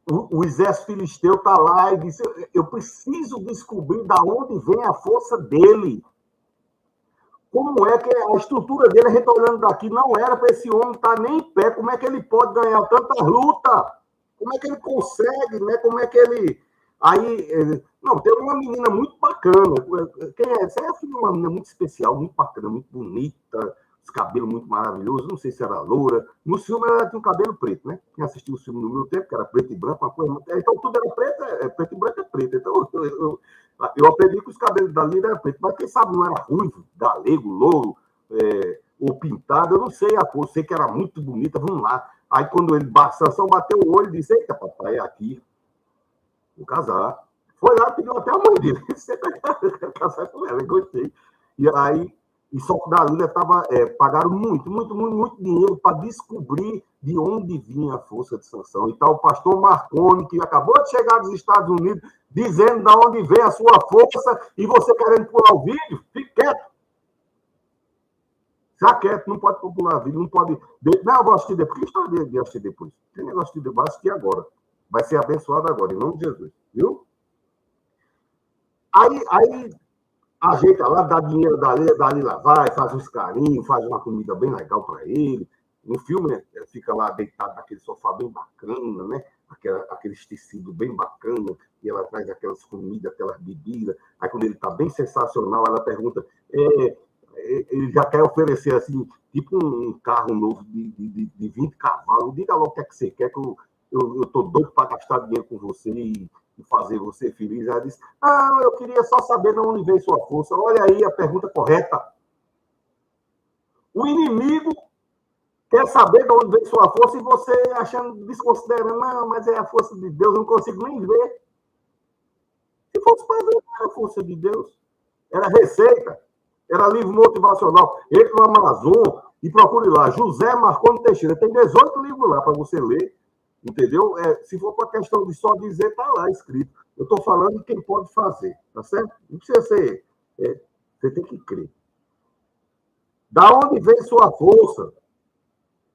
o exército filisteu está lá e disse, eu preciso descobrir de onde vem a força dele. Como é que a estrutura dele, a gente olhando daqui, não era para esse homem estar nem em pé. Como é que ele pode ganhar tantas lutas? Como é que ele consegue, né? Como é que ele... Aí, não, tem uma menina muito bacana. Quem é? Essa é a filha de uma menina muito especial, muito bacana, muito bonita, os cabelos muito maravilhosos. Não sei se era loura. No filme ela tinha um cabelo preto, né? Quem assistiu o filme no meu tempo, que era preto e branco, uma coisa... Então tudo era preto, preto e branco é preto. Então eu aprendi que os cabelos dali eram pretos, mas quem sabe não era ruivo, galego, louro, ou pintado, eu não sei a cor, sei que era muito bonita, vamos lá. Aí quando ele, Sansão bateu o olho e disse, eita, papai, é aqui, vou casar. Foi lá, pediu até a mãe dele, você quer casar com ela, eu gostei. E aí, só que Dalila pagaram muito dinheiro para descobrir de onde vinha a força de Sansão. Então, o pastor Marconi, que acabou de chegar dos Estados Unidos, dizendo de onde vem a sua força, e você querendo pular o vídeo, fique quieto. Fica quieto, não pode pular o vídeo, não pode... Não, eu vou assistir depois. Que história de assistir depois? Tem negócio de depois, assistir agora. Vai ser abençoado agora, em nome de Jesus. Viu? Aí ajeita lá, dá dinheiro dali lá vai, faz uns carinhos, faz uma comida bem legal para ele. No filme, fica lá deitado naquele sofá bem bacana, né? Aqueles tecidos bem bacana, e ela traz aquelas comidas, aquelas bebidas. Aí, quando ele está bem sensacional, ela pergunta, ele já quer oferecer, assim, tipo um carro novo de 20 cavalos. Diga logo o que é que você quer, que eu estou doido para gastar dinheiro com você e fazer você feliz. Ela disse, eu queria só saber de onde vem sua força. Olha aí a pergunta correta. O inimigo quer saber de onde vem sua força e você achando, desconsiderando, não, mas é a força de Deus, não consigo nem ver. Se fosse para ver a força de Deus, era receita, era livro motivacional. Entre no Amazon e procure lá, José Marconi Teixeira. Tem 18 livros lá para você ler. Entendeu? Se for para questão de só dizer, está lá escrito. Eu estou falando de quem pode fazer, tá certo? Não precisa ser. Você tem que crer. Da onde vem sua força?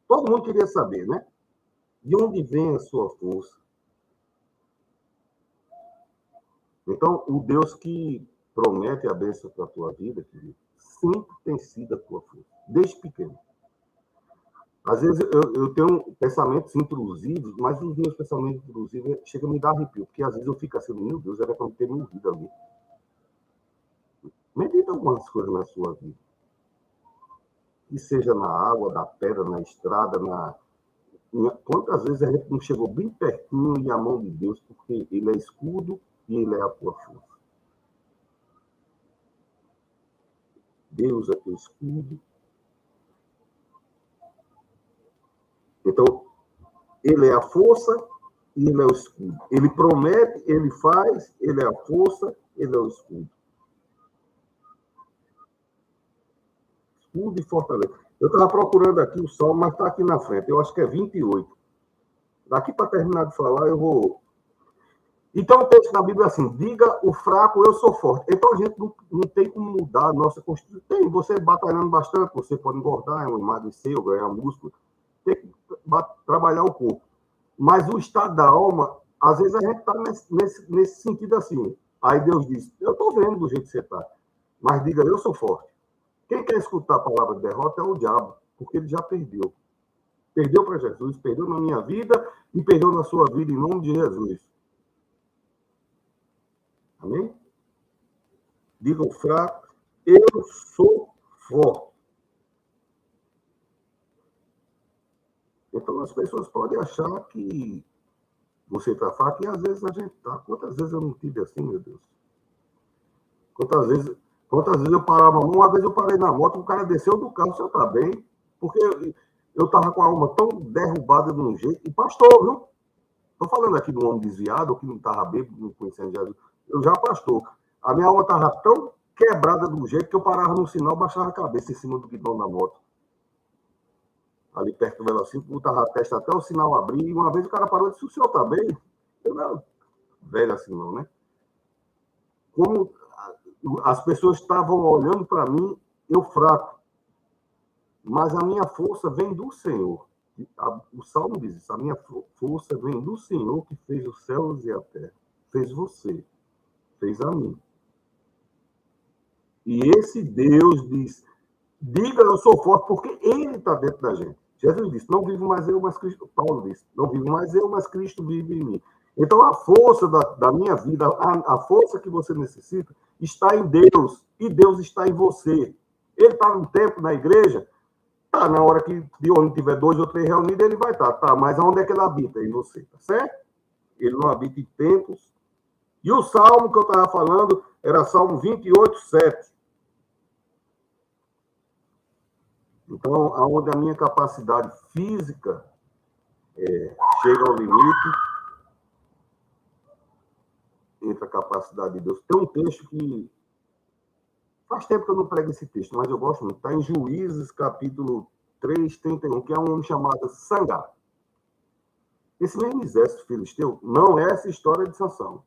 Todo mundo queria saber, né? De onde vem a sua força? Então, o Deus que promete a bênção para a tua vida, querido, sempre tem sido a tua força, desde pequeno. Às vezes eu tenho pensamentos intrusivos, mas os meus pensamentos intrusivos chegam a me dar arrepio, porque às vezes eu fico assim, meu Deus, era para eu ter morrido ali. Medita algumas coisas na sua vida. Que seja na água, na pedra, na estrada, quantas vezes a gente não chegou bem pertinho e a mão de Deus, porque Ele é escudo e Ele é a tua força. Deus é teu escudo. Então, Ele é a força e Ele é o escudo. Ele promete, Ele faz, Ele é a força, Ele é o escudo. Escudo e fortaleza. Eu estava procurando aqui o Salmo, mas está aqui na frente. Eu acho que é 28. Daqui para terminar de falar, eu vou... Então, o texto da Bíblia é assim, diga o fraco, eu sou forte. Então, a gente não tem como mudar a nossa constituição. Tem, você batalhando bastante, você pode engordar, emagrecer, ou ganhar músculo. Tem que trabalhar o corpo. Mas o estado da alma, às vezes a gente está nesse sentido assim. Aí Deus diz, eu estou vendo do jeito que você está, mas diga, eu sou forte. Quem quer escutar a palavra de derrota é o diabo, porque ele já perdeu. Perdeu para Jesus, perdeu na minha vida e perdeu na sua vida, em nome de Jesus. Amém? Diga ao fraco, eu sou forte. Então as pessoas podem achar que você está fraco, e às vezes a gente está. Quantas vezes eu não tive assim, meu Deus? Quantas vezes eu parava a mão, uma vez eu parei na moto, o cara desceu do carro, o senhor está bem? Porque eu estava com a alma tão derrubada de um jeito, e pastor, viu? Estou falando aqui de um homem desviado, que não estava bêbado, não conhecendo Jesus. Eu já pastor. A minha alma estava tão quebrada de um jeito que eu parava no sinal, baixava a cabeça em cima do guidão da moto. Ali perto do velocímetro, botava a testa até o sinal abrir, e uma vez o cara parou e disse, o senhor está bem? Eu não, velho assim não, né? Como as pessoas estavam olhando para mim, eu fraco. Mas a minha força vem do Senhor. O Salmo diz isso, a minha força vem do Senhor que fez os céus e a terra. Fez você, fez a mim. E esse Deus diz, diga eu sou forte, porque ele está dentro da gente. Jesus disse, não vivo mais eu, mas Cristo. Paulo disse, não vivo mais eu, mas Cristo vive em mim. Então a força da minha vida, a força que você necessita, está em Deus, e Deus está em você. Ele está um tempo na igreja, tá, na hora que de onde tiver 2 ou 3 reunidos, ele vai estar, tá, mas aonde é que ele habita? Em você, tá certo? Ele não habita em templos. E o salmo que eu estava falando era Salmo 28, 7. Então, aonde a minha capacidade física chega ao limite, entra a capacidade de Deus. Tem um texto que faz tempo que eu não prego esse texto, mas eu gosto muito. Está em Juízes, capítulo 3, 31, que é um homem chamado Sangá. Esse mesmo exército filisteu não é essa história de Sansão.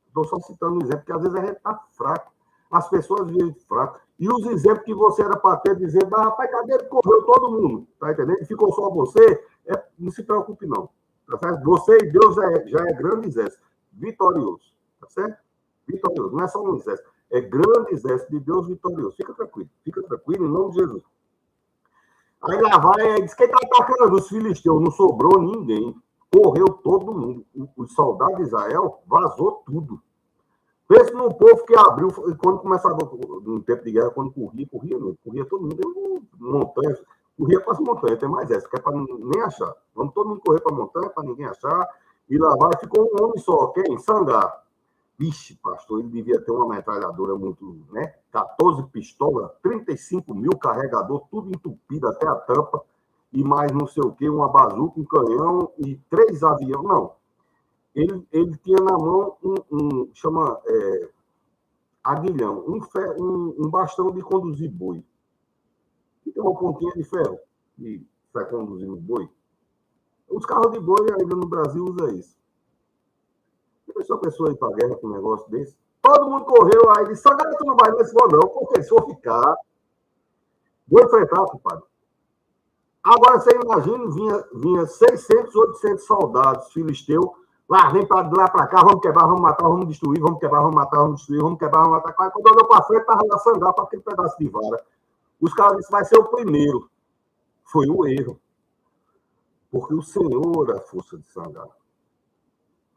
Estou só citando um exemplo, porque às vezes a gente está fraco. As pessoas vivem fraco. E os exemplos que você era para ter, dizendo, rapaz, cadê ele? Correu todo mundo. Tá entendendo? E ficou só você. Não se preocupe, não. Tá certo? Você e Deus já é grande exército. Vitorioso. Tá certo? Vitorioso. Não é só um exército. É grande exército de Deus vitorioso. Fica tranquilo, em nome de Jesus. Aí lá vai, diz, quem está atacando os filisteus? Não sobrou ninguém. Correu todo mundo. Os soldados de Israel vazou tudo. Pense no povo que abriu, quando começava, no tempo de guerra, quando corria todo mundo, montanha, corria para as montanhas, tem mais essa, que é para nem achar. Vamos todo mundo correr para a montanha, para ninguém achar, e lá vai, ficou um homem só, quem? Sangá. Vixe, pastor, ele devia ter uma metralhadora muito, né? 14 pistolas, 35 mil carregador, tudo entupido até a tampa, e mais não sei o quê, uma bazuca, um canhão e 3 aviões, não. Ele tinha na mão chama aguilhão, um bastão de conduzir boi. E tem uma pontinha de ferro que vai conduzindo boi. Os carros de boi ainda no Brasil usam isso. Se a pessoa ir para a guerra com um negócio desse, todo mundo correu aí, disse, Sangá, tu não vai nesse voo não, porque se eu ficar, vou enfrentar, compadre. Agora você imagina, vinha 600, 800 soldados filisteus, lá, vem para lá para cá, vamos quebrar, vamos matar, vamos destruir, vamos quebrar, vamos matar, vamos destruir, vamos quebrar, vamos matar. Quando olhou para frente, estava lá Sangá para aquele pedaço de vara. Os caras disseram, vai ser o primeiro. Foi o erro. Porque o Senhor é a força de Sangá.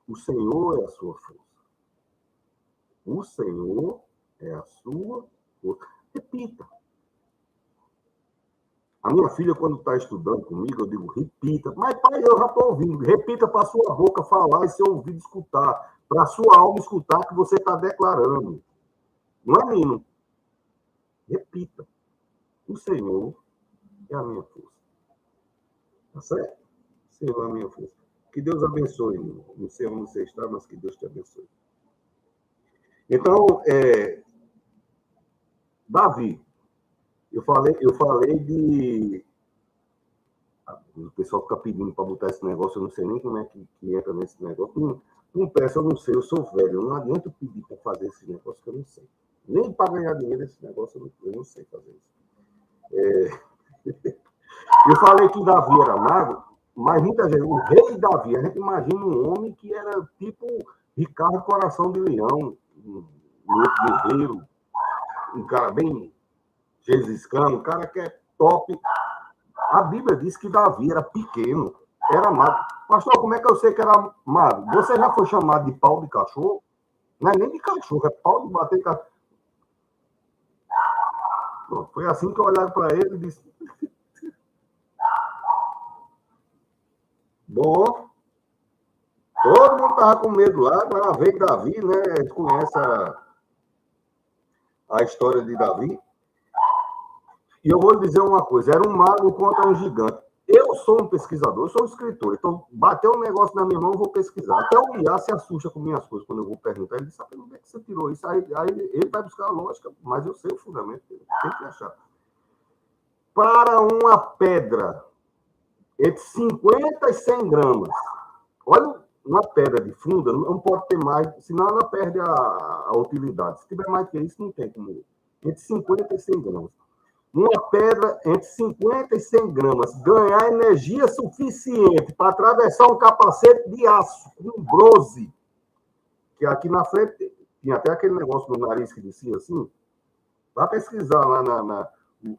O Senhor é a sua força. O Senhor é a sua força. Repita. A minha filha, quando está estudando comigo, eu digo, repita. Mas, pai, eu já estou ouvindo. Repita para a sua boca falar e seu ouvido escutar. Para a sua alma escutar que você está declarando. Não é mino. Repita. O Senhor é a minha força. Tá certo? O Senhor é a minha força. Que Deus abençoe. Não sei onde você está, mas que Deus te abençoe. Então, Davi. Eu falei de... O pessoal fica pedindo para botar esse negócio, eu não sei nem como é que entra nesse negócio. Não peço, eu não sei, eu sou velho. Não adianta eu pedir para fazer esse negócio que eu não sei. Nem para ganhar dinheiro esse negócio, eu não sei fazer isso. Eu falei que Davi era mago, mas muita gente, o rei Davi, a gente imagina um homem que era tipo Ricardo Coração de Leão, um outro guerreiro, um cara bem Gengis Khan, um cara que é top. A Bíblia diz que Davi era pequeno, era mago. Pastor, como é que eu sei que era mago? Você já foi chamado de pau de cachorro? Não é nem de cachorro, é pau de bater cachorro. Foi assim que eu olhava para ele e disse: bom, todo mundo estava com medo lá, mas veio Davi, né? A gente conhece a história de Davi. E eu vou lhe dizer uma coisa: era um mago contra um gigante. Eu sou um pesquisador, eu sou um escritor, então bateu um negócio na minha mão, eu vou pesquisar. Até o Iá se assusta com minhas coisas quando eu vou perguntar. Ele diz: sabe onde é que você tirou isso? Aí ele vai buscar a lógica, mas eu sei o fundamento dele, tem que achar. Para uma pedra entre 50 e 100 gramas, olha, uma pedra de funda não pode ter mais, senão ela perde a utilidade. Se tiver mais que isso, não tem como. Entre 50 e 100 gramas. Uma pedra entre 50 e 100 gramas ganhar energia suficiente para atravessar um capacete de aço, um bronze, que aqui na frente tinha até aquele negócio no nariz que descia assim. Vai pesquisar lá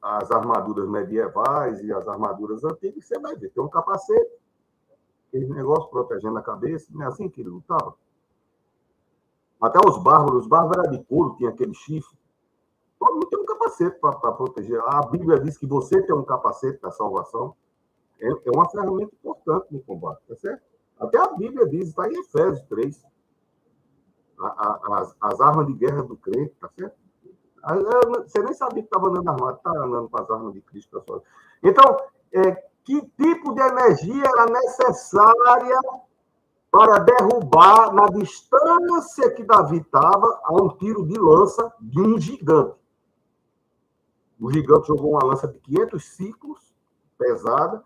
as armaduras medievais e as armaduras antigas, você vai ver. Tem um capacete, aquele negócio protegendo a cabeça, não é assim que ele lutava? Até os bárbaros eram de couro, tinha aquele chifre. Todo mundo tem um capacete para proteger. A Bíblia diz que você tem um capacete da salvação. É uma ferramenta importante no combate, tá certo? Até a Bíblia diz, está em Efésios 3, as armas de guerra do crente, tá certo? Você nem sabia que estava andando armado, está andando com as armas de Cristo. Então, que tipo de energia era necessária para derrubar, na distância que Davi estava, a um tiro de lança de um gigante? O gigante jogou uma lança de 500 ciclos, pesada,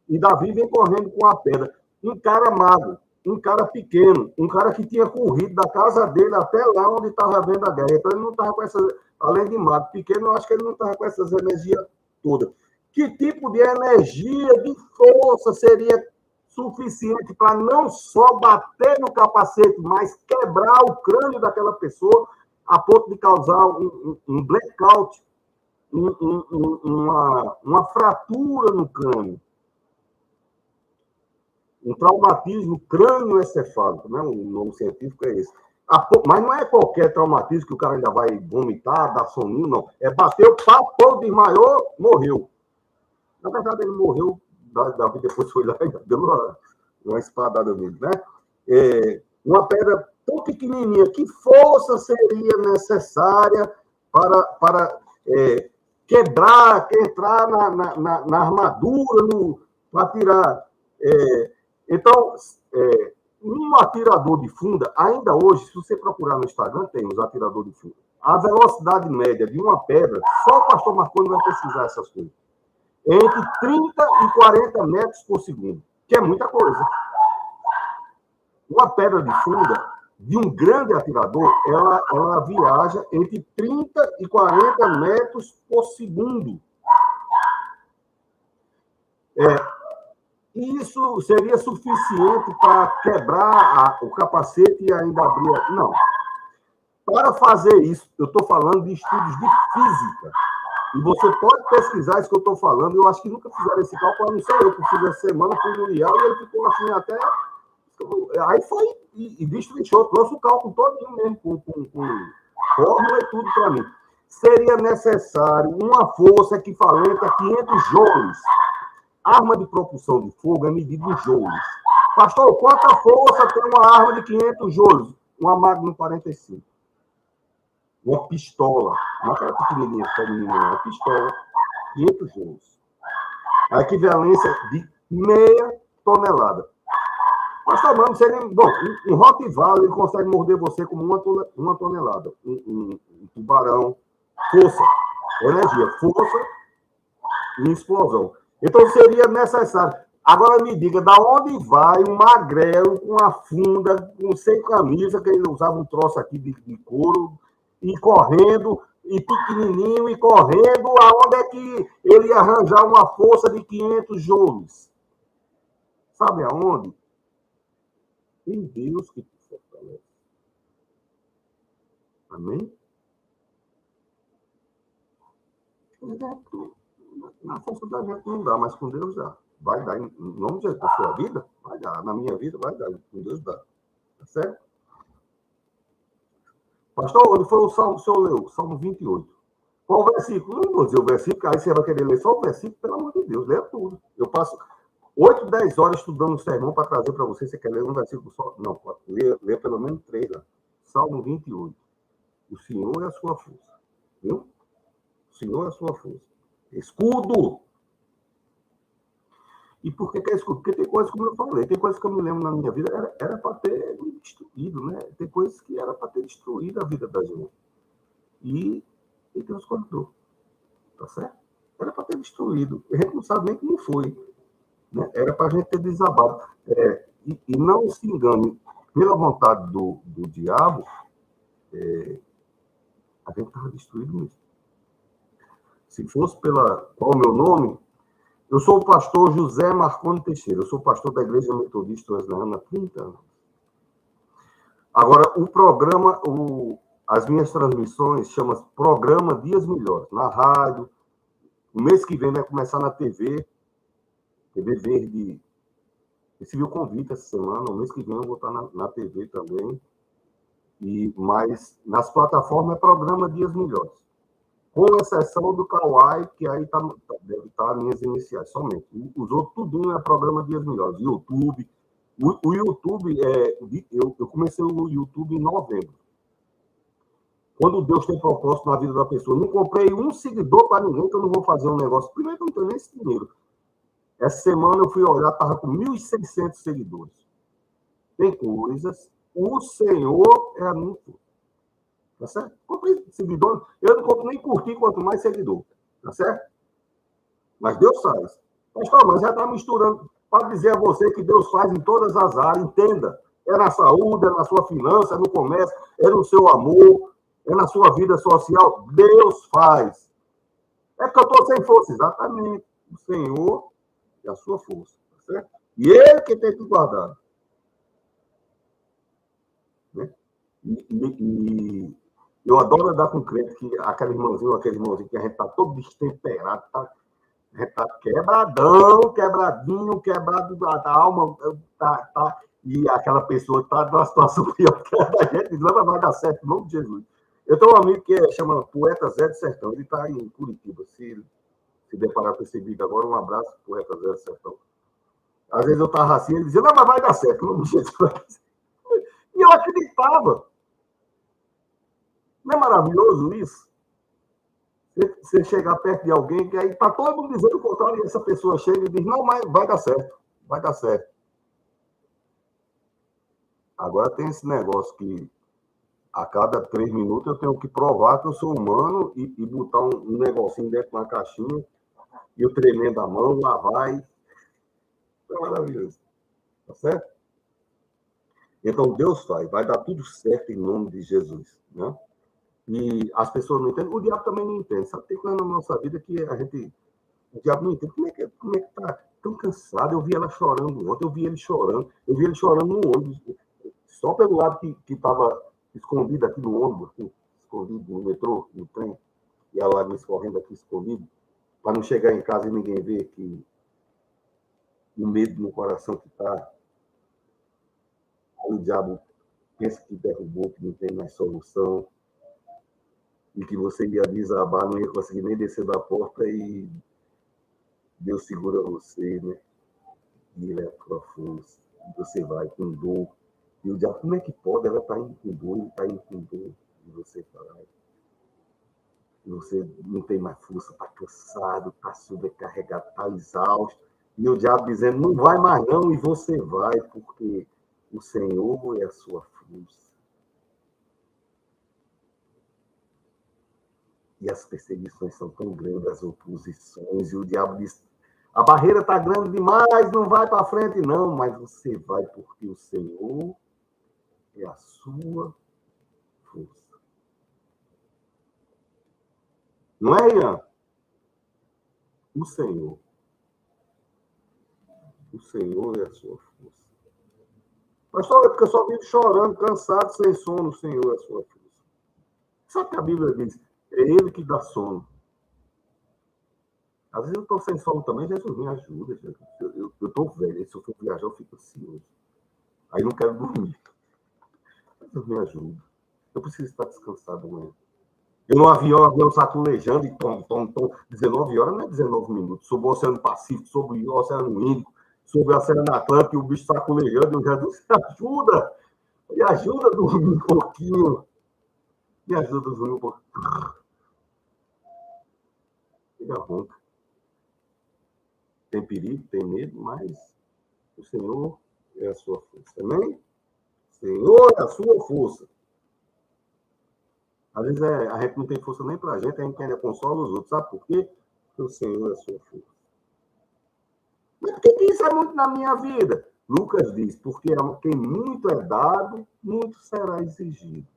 e Davi vem correndo com a pedra. Um cara magro, um cara pequeno, um cara que tinha corrido da casa dele até lá onde estava vendo a guerra. Então ele não estava com essas, além de magro, pequeno, eu acho que ele não estava com essas energias todas. Que tipo de energia, de força seria suficiente para não só bater no capacete, mas quebrar o crânio daquela pessoa a ponto de causar um blackout, uma fratura no crânio, um traumatismo crânioencefálico, né? O nome científico é esse. Mas não é qualquer traumatismo que o cara ainda vai vomitar, dar soninho, não. É bateu, papou, desmaiou, morreu. Na verdade, ele morreu, Davi depois foi lá e deu uma espadada nele, né? Uma pedra tão pequenininha, que força seria necessária para quebrar, entrar na armadura, para tirar. Então, um atirador de funda, ainda hoje, se você procurar no Instagram, tem os atiradores de funda. A velocidade média de uma pedra, só o pastor Marconi vai pesquisar essas coisas, é entre 30 e 40 metros por segundo, que é muita coisa. Uma pedra de funda de um grande atirador, ela viaja entre 30 e 40 metros por segundo. Isso seria suficiente para quebrar o capacete e ainda abrir? Não. Para fazer isso, eu estou falando de estudos de física. E você pode pesquisar isso que eu estou falando. Eu acho que nunca fizeram esse cálculo, não sei eu, que fiz essa semana, fui no IAL e ele ficou assim até. Aí foi e destrinchou, trouxe o cálculo todo mesmo, com fórmula e tudo para mim. Seria necessário uma força equivalente a 500 joules. Arma de propulsão de fogo é medida em joules. Pastor, quanta força tem uma arma de 500 joules? Uma Magnum 45. Uma pistola. Não é aquela pequenininha, uma pistola. 500 joules. A equivalência de meia tonelada. Pastor, não sei nem. Bom, um Rottweiler ele consegue morder você como uma tonelada. Um tubarão. Força. Energia. Força e explosão. Então seria necessário. Agora me diga, da onde vai um magrelo com a funda, sem camisa, que ele usava um troço aqui de couro, e correndo, e pequenininho, e correndo, aonde é que ele ia arranjar uma força de 500 joules? Sabe aonde? Em Deus que te fortalece. Amém? Na força da gente não dá, mas com Deus dá. Vai dar, em nome de Jesus, na sua vida, vai dar. Na minha vida, vai dar. Com Deus dá. Tá certo? Pastor, onde foi o Salmo que o senhor leu? Salmo 28. Qual o versículo? Não vou dizer o versículo, aí você vai querer ler só o versículo, pelo amor de Deus, leia tudo. Eu passo 8, 10 horas estudando um sermão para trazer para você. Você quer ler um versículo só? Não, lê pelo menos 3 lá. Salmo 28. O Senhor é a sua força. Viu? O Senhor é a sua força. Escudo! E por que é escudo? Porque tem coisas, como eu falei, tem coisas que eu me lembro na minha vida, era para ter destruído, né? Tem coisas que era para ter destruído a vida da gente. E Deus cortou. Tá certo? Era para ter destruído. A gente não sabe nem como foi. Né? Era para a gente ter desabado. E não se engane, pela vontade do diabo, a gente estava destruído mesmo. Se fosse qual o meu nome? Eu sou o pastor José Marconi Teixeira. Eu sou pastor da Igreja Metodista Wesleyana há 30 anos. Agora, o programa, as minhas transmissões chamam Programa Dias Melhores, na rádio. O mês que vem vai começar na TV Verde. Recebi o convite essa semana. O mês que vem eu vou estar na TV também. Mas nas plataformas é Programa Dias Melhores. Com exceção do Kauai, que aí deve estar minhas iniciais somente. Os outros, tudo é Programa Dias Melhores. YouTube. O YouTube, eu comecei o YouTube em novembro. Quando Deus tem propósito na vida da pessoa. Não comprei um seguidor para ninguém, que eu não vou fazer um negócio. Primeiro, eu não tenho nem esse dinheiro. Essa semana eu fui olhar, estava com 1.600 seguidores. Tem coisas. O Senhor é a minha força. Tá certo? Comprei seguidor. Eu não compro nem curtir, quanto mais seguidor. Tá certo? Mas Deus faz. Mas já está misturando. Para dizer a você que Deus faz em todas as áreas, entenda. É na saúde, é na sua finança, é no comércio, é no seu amor, é na sua vida social. Deus faz. É porque eu estou sem força, exatamente. O Senhor é a sua força. Tá certo? E Ele que tem que guardar. Né? E eu adoro andar com crente, que aquele irmãozinho que a gente está todo destemperado, a gente está quebradinho, quebrado da alma, e aquela pessoa está numa situação pior que a da gente, não vai dar certo, em nome de Jesus. Eu tenho um amigo que chama Poeta Zé de Sertão, ele está em Curitiba, se deparar com esse vídeo agora, um abraço, Poeta Zé de Sertão. Às vezes eu estava assim, ele dizia, não, mas vai dar certo, em nome de Jesus. E eu acreditava. Não é maravilhoso isso? Você chegar perto de alguém que aí está todo mundo dizendo o contrário, e essa pessoa chega e diz, não, mas vai dar certo, vai dar certo. Agora tem esse negócio que a cada 3 minutos eu tenho que provar que eu sou humano e botar um negocinho dentro de uma caixinha e eu tremendo a mão, lá vai. É maravilhoso. Tá certo? Então Deus vai dar tudo certo em nome de Jesus, né? E as pessoas não entendem, o diabo também não entende. Sabe, tem coisa na nossa vida que o diabo não entende. Como é que tá tão cansado? Eu vi ela chorando ontem, eu vi ele chorando no ônibus, só pelo lado que estava escondido aqui no ônibus, aqui, escondido no metrô, no trem, e a lágrima escorrendo aqui escondido, para não chegar em casa e ninguém ver que o medo no coração que está. Aí o diabo pensa que derrubou, que não tem mais solução, e que você ia desabar, não ia conseguir nem descer da porta, e Deus segura você, né? E Ele é a tua força. E você vai com dor. E o diabo, como é que pode? Ela está indo com dor, ele está indo com dor. E você vai. E você não tem mais força, está cansado, está sobrecarregado, está exausto. E o diabo dizendo, não vai mais não, e você vai, porque o Senhor é a sua força. E as perseguições são tão grandes, as oposições, e o diabo diz, a barreira está grande demais, não vai para frente não, mas você vai porque o Senhor é a sua força. Não é, Ian? O Senhor é a sua força. Pastor, é porque eu só vivo chorando, cansado, sem sono, o Senhor é a sua força. Sabe que a Bíblia diz? É Ele que dá sono Às vezes eu estou sem sono também, Jesus me ajuda. Eu estou velho, se eu for viajar, eu fico ansioso. Aí não quero dormir. Jesus me ajuda. Eu preciso estar descansado mesmo. Eu no avião saculejando, e 19 horas não é 19 minutos. Sobre o Oceano Pacífico, sobre o Oceano Índico, sobre o Oceano Atlântico, e o bicho saculejando, e Jesus me ajuda a dormir um pouquinho. Me ajuda a dormir um pouquinho. Fica ronca. Tem perigo, tem medo, mas o Senhor é a sua força. Amém? O Senhor é a sua força. Às vezes a gente não tem força nem para a gente ainda consola os outros. Sabe por quê? Porque o Senhor é a sua força. Mas por que isso é muito na minha vida? Lucas diz, porque quem muito é dado, muito será exigido.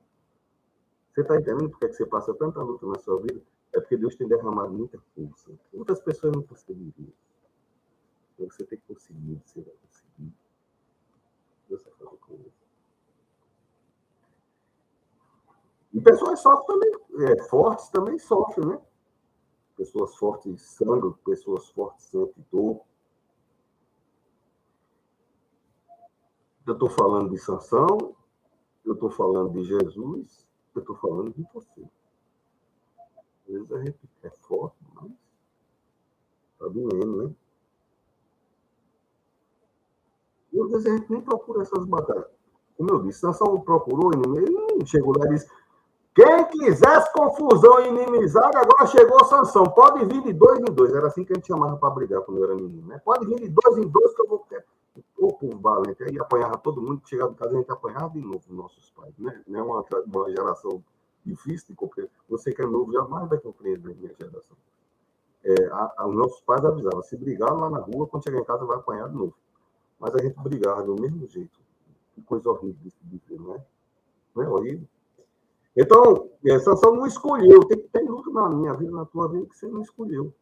Você está entendendo por que você passa tanta luta na sua vida? É porque Deus tem derramado muita força. Muitas pessoas não conseguiriam. Você tem que conseguir, você vai conseguir. Deus vai fazer com isso. E pessoas sofrem também, fortes também sofrem, né? Pessoas fortes sangram, pessoas fortes sentem dor. Eu estou falando de Sansão, eu estou falando de Jesus, eu estou falando de você. Às vezes a gente é forte, mas está doendo, né? E às vezes a gente nem procura essas batalhas. Como eu disse, Sansão procurou inimigo, ele chegou lá e disse: quem quisesse confusão e inimizade, agora chegou Sansão. Pode vir de 2 em 2. Era assim que a gente chamava para brigar quando eu era menino, né? Pode vir de 2 em 2 que eu vou ter. O povo valente. Aí apanhava todo mundo, chegava em casa, a gente apanhava de novo nossos pais, né? Não é uma geração difícil de compreender. Você que é novo jamais vai compreender a minha geração. Os nossos pais avisavam, se brigar lá na rua, quando chegar em casa vai apanhar de novo. Mas a gente brigava do mesmo jeito. Que coisa horrível de dizer, não é? Não é horrível? Então, Sansão não escolheu. Tem luta na minha vida, na tua vida, que você não escolheu.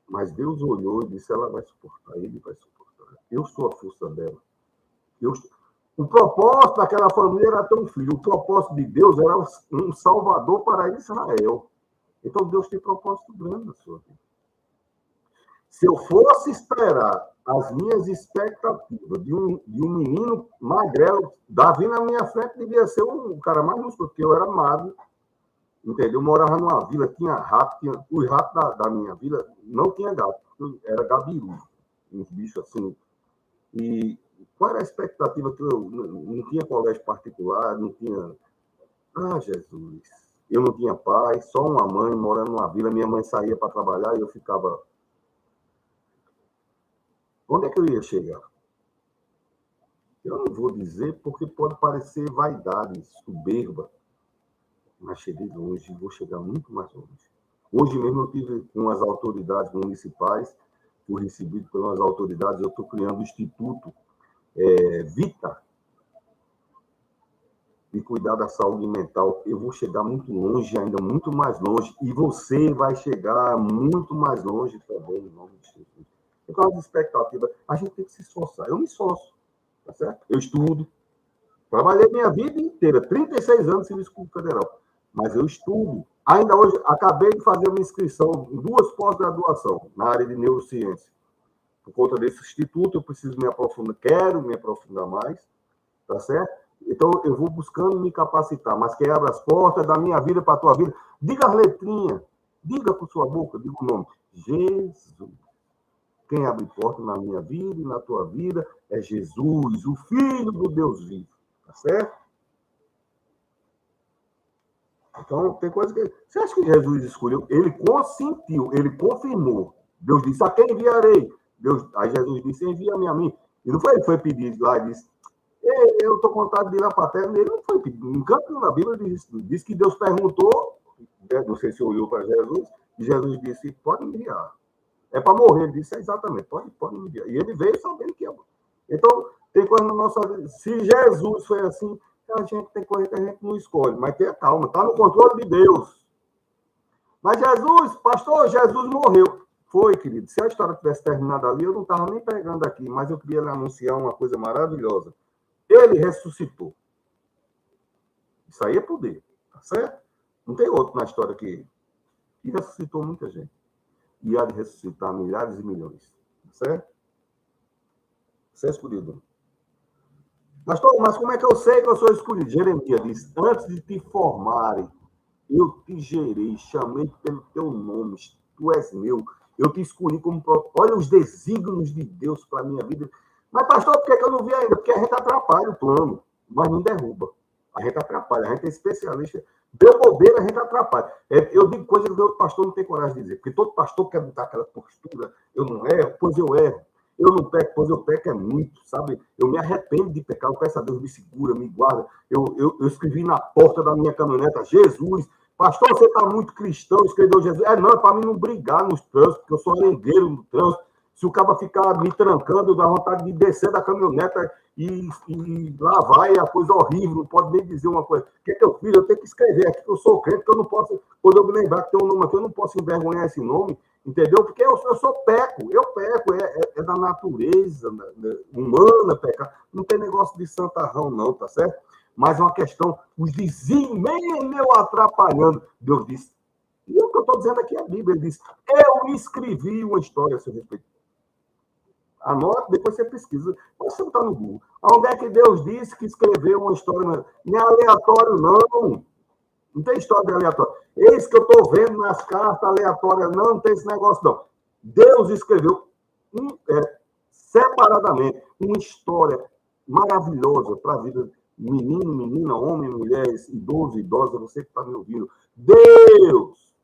Mas Deus olhou e disse, ela vai suportar, ele vai suportar. Eu sou a força dela. O propósito daquela família era ter um filho. O propósito de Deus era um salvador para Israel. Então, Deus tem propósito grande na sua vida. Se eu fosse esperar as minhas expectativas de um menino magrelo, Davi na minha frente devia ser um cara mais musculoso, porque eu era magro, entendeu? Eu morava numa vila, tinha rato, os ratos da minha vila não tinha gato, era gabiru, uns bichos assim. E qual era a expectativa que eu não tinha colégio particular, não tinha... Ah, Jesus! Eu não tinha pai, só uma mãe morando numa vila, minha mãe saía para trabalhar e eu ficava... Onde é que eu ia chegar? Eu não vou dizer porque pode parecer vaidade, soberba, mas cheguei longe e vou chegar muito mais longe. Hoje mesmo eu tive com as autoridades municipais, fui recebido pelas autoridades, eu estou criando o Instituto Vita, de cuidar da saúde mental. Eu vou chegar muito longe, ainda muito mais longe, e você vai chegar muito mais longe também, em nome de Jesus. Então, as expectativas, a gente tem que se esforçar. Eu me esforço, tá certo? Eu estudo. Trabalhei minha vida inteira, 36 anos em Serviço Público Federal. Mas eu estudo. Ainda hoje, acabei de fazer uma inscrição em 2 pós-graduação na área de neurociência. Por conta desse instituto, eu preciso me aprofundar, quero me aprofundar mais, tá certo? Então, eu vou buscando me capacitar, mas quem abre as portas da minha vida para a tua vida, diga as letrinhas, diga com sua boca, diga o nome, Jesus. Quem abre porta na minha vida e na tua vida é Jesus, o Filho do Deus vivo, tá certo? Então, tem coisa que... Você acha que Jesus escolheu? Ele consentiu, ele confirmou. Deus disse, a quem enviarei? Aí Jesus disse, envia-me a mim. E não foi ele que foi pedir lá e disse, eu estou com vontade de ir lá para a terra. Ele não foi pedir. Em canto na Bíblia diz que Deus perguntou, não sei se olhou para Jesus, e Jesus disse, pode enviar. É para morrer. Ele disse, exatamente, pode enviar. E ele veio sabendo que é. Então, tem coisa na nossa vida. Se Jesus foi assim, a gente tem coisa que a gente não escolhe, mas tenha calma, está no controle de Deus. Mas Jesus, pastor, Jesus morreu. Foi, querido. Se a história tivesse terminado ali, eu não estava nem pregando aqui, mas eu queria lhe anunciar uma coisa maravilhosa. Ele ressuscitou. Isso aí é poder, tá certo? Não tem outro na história que ele. E ressuscitou muita gente. e há de ressuscitar milhares e milhões. Certo? Você é escolhido. Mas como é que eu sei que eu sou escolhido? Jeremias diz, antes de te formarem, eu te gerei, chamei pelo teu nome, tu és meu, eu te escolhi como... Olha os desígnios de Deus para a minha vida. Mas, pastor, por que eu não vi ainda? Porque a gente atrapalha o plano, mas não derruba. A gente atrapalha, a gente é especialista. Deu bobeira, a gente atrapalha. Eu digo coisas que o outro pastor não tem coragem de dizer, porque todo pastor quer botar aquela postura, eu não erro, pois eu erro. Eu não peco, pois eu peco é muito, sabe? Eu me arrependo de pecar, eu peço a Deus, me segura, me guarda. Eu escrevi na porta da minha caminhoneta, Jesus, pastor, você está muito cristão, escreveu Jesus. Não, é para mim não brigar nos trânsitos, porque eu sou arengueiro no trânsito. Se o cara ficar me trancando, dá vontade de descer da caminhoneta e lá vai a coisa horrível, não pode nem dizer uma coisa. O que é que eu fiz? Eu tenho que escrever aqui que eu sou crente, que eu não posso, quando eu me lembrar que tem um nome aqui, eu não posso envergonhar esse nome, entendeu? Porque eu sou peco, é da natureza humana pecar. Não tem negócio de santarrão, não, tá certo? Mas é uma questão, os vizinhos mesmo atrapalhando. Deus disse, e o que eu estou dizendo aqui é a Bíblia, ele diz, eu escrevi uma história a seu respeito. Anota, depois você pesquisa. Pode você botar no Google. Onde é que Deus disse que escreveu uma história? Não é aleatório, não. Não tem história de aleatório. Eis que eu estou vendo nas cartas aleatórias. Não tem esse negócio, não. Deus escreveu separadamente uma história maravilhosa para a vida de menino, menina, homem, mulheres, idoso, idosa, você que está me ouvindo. Deus!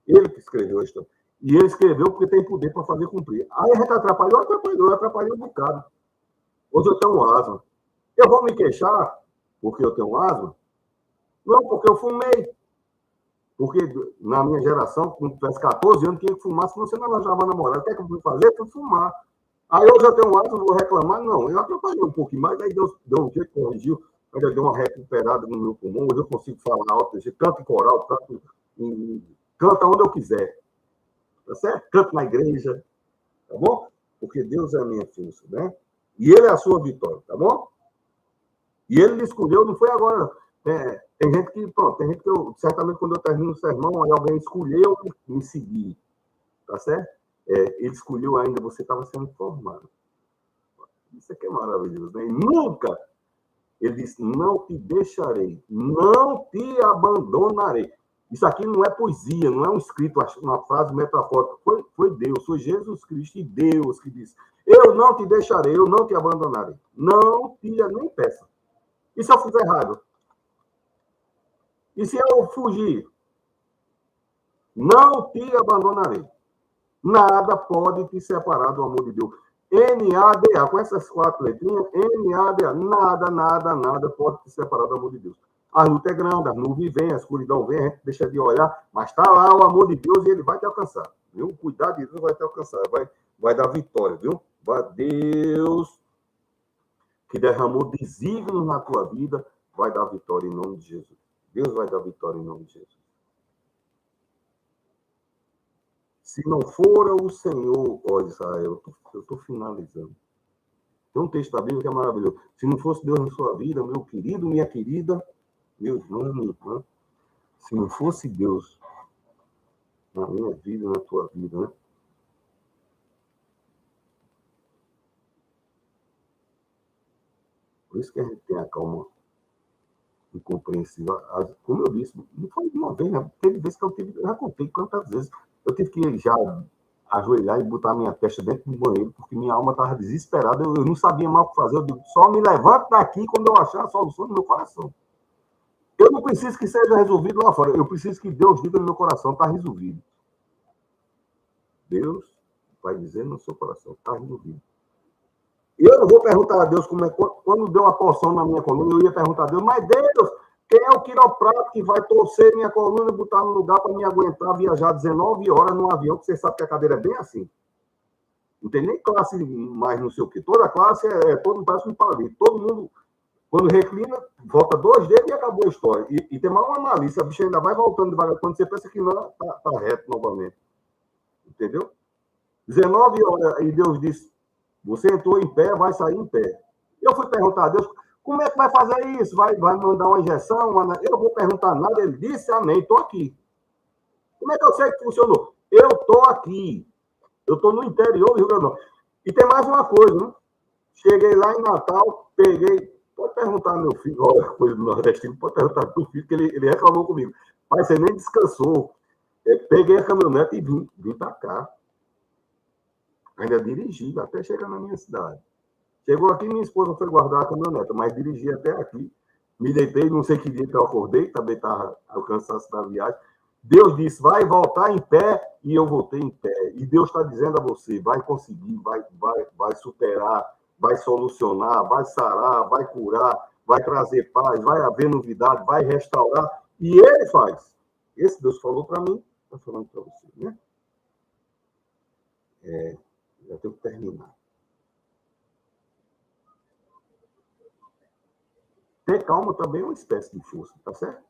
Ele que escreveu a história. E ele escreveu porque tem poder para fazer cumprir. Aí a gente atrapalhou um bocado. Hoje eu tenho um asma. Eu vou me queixar porque eu tenho um asma? Não, porque eu fumei. Porque na minha geração, quando tivesse 14 anos, tinha que fumar, senão você não arranjava namorado. O que é que eu fui fazer? Fui fumar. Aí hoje eu tenho um asma, vou reclamar? Não, eu atrapalhei um pouquinho mais, aí Deus deu um jeito, corrigiu, ainda deu uma recuperada no meu pulmão, hoje eu consigo falar alto, canto em coral, canta onde eu quiser. Tá certo? Canto na igreja, tá bom? Porque Deus é a minha força, né? E Ele é a sua vitória, tá bom? E Ele me escolheu, não foi agora. Tem gente que, certamente quando eu termino o sermão, aí alguém escolheu me seguir, tá certo? Ele escolheu ainda, você estava sendo formado. Isso aqui é maravilhoso, né? E nunca, ele disse, não te deixarei, não te abandonarei. Isso aqui não é poesia, não é um escrito, uma frase metafórica. Foi Deus, foi Jesus Cristo e Deus que disse, eu não te deixarei, eu não te abandonarei. Não te, nem peça. E se eu fizer errado? E se eu fugir? Não te abandonarei. Nada pode te separar do amor de Deus. N-A-D-A, com essas 4 letrinhas, N-A-D-A, nada pode te separar do amor de Deus. A luta é grande, as nuvens vêm, a escuridão vem, a gente deixa de olhar, mas está lá o amor de Deus e ele vai te alcançar, viu? O cuidado de Deus vai te alcançar, vai dar vitória, viu? Deus que derramou desígnios na tua vida, vai dar vitória em nome de Jesus. Deus vai dar vitória em nome de Jesus. Se não for o Senhor, ó Israel, eu estou finalizando. Tem um texto da Bíblia que é maravilhoso. Se não fosse Deus na sua vida, meu querido, minha querida, meu irmão, minha irmã, se não fosse Deus na minha vida, na tua vida, né? Por isso que a gente tem a calma incompreensível. Como eu disse, não foi uma vez, né? Teve vezes que eu já contei quantas vezes eu tive que já ajoelhar e botar minha testa dentro do banheiro, porque minha alma estava desesperada, eu não sabia mais o que fazer, eu digo, só me levanto daqui quando eu achar a solução no meu coração. Eu não preciso que seja resolvido lá fora, eu preciso que Deus diga no meu coração, está resolvido. Deus vai dizer no seu coração, está resolvido. Eu não vou perguntar a Deus como é, quando deu uma porção na minha coluna, eu ia perguntar a Deus, mas Deus, quem é o quiroprata que vai torcer minha coluna e botar no lugar para me aguentar viajar 19 horas num avião, que você sabe que a cadeira é bem assim. Não tem nem classe mais não sei o quê. Toda classe todo parece um palito. Todo mundo, quando reclina, volta 2 dedos e acabou a história. E tem mais uma malícia, a bicha ainda vai voltando devagar, quando você pensa que não, está reto novamente. Entendeu? 19 horas, e Deus disse, você entrou em pé, vai sair em pé. Eu fui perguntar a Deus, como é que vai fazer isso? Vai mandar uma injeção? Eu não vou perguntar nada. Ele disse, amém, estou aqui. Como é que eu sei que funcionou? Eu estou aqui. Eu estou no interior do Rio Grande do Norte. E tem mais uma coisa, né? Cheguei lá em Natal, peguei... Pode perguntar ao meu filho, olha, coisa do nordestino, pode perguntar para o filho, que ele reclamou comigo. Pai, você nem descansou. Peguei a caminhonete e vim para cá. Ainda dirigi, até chegar na minha cidade. Chegou aqui, minha esposa foi guardar a caminhonete, mas dirigi até aqui. Me deitei, não sei que dia que eu acordei, também estava cansado da viagem. Deus disse, vai voltar em pé, e eu voltei em pé. E Deus está dizendo a você, vai conseguir, vai superar, vai solucionar, vai sarar, vai curar, vai trazer paz, vai haver novidade, vai restaurar. E Ele faz. Esse Deus falou para mim, está falando para você, né? Já tenho que terminar. Ter calma também é uma espécie de força, tá certo?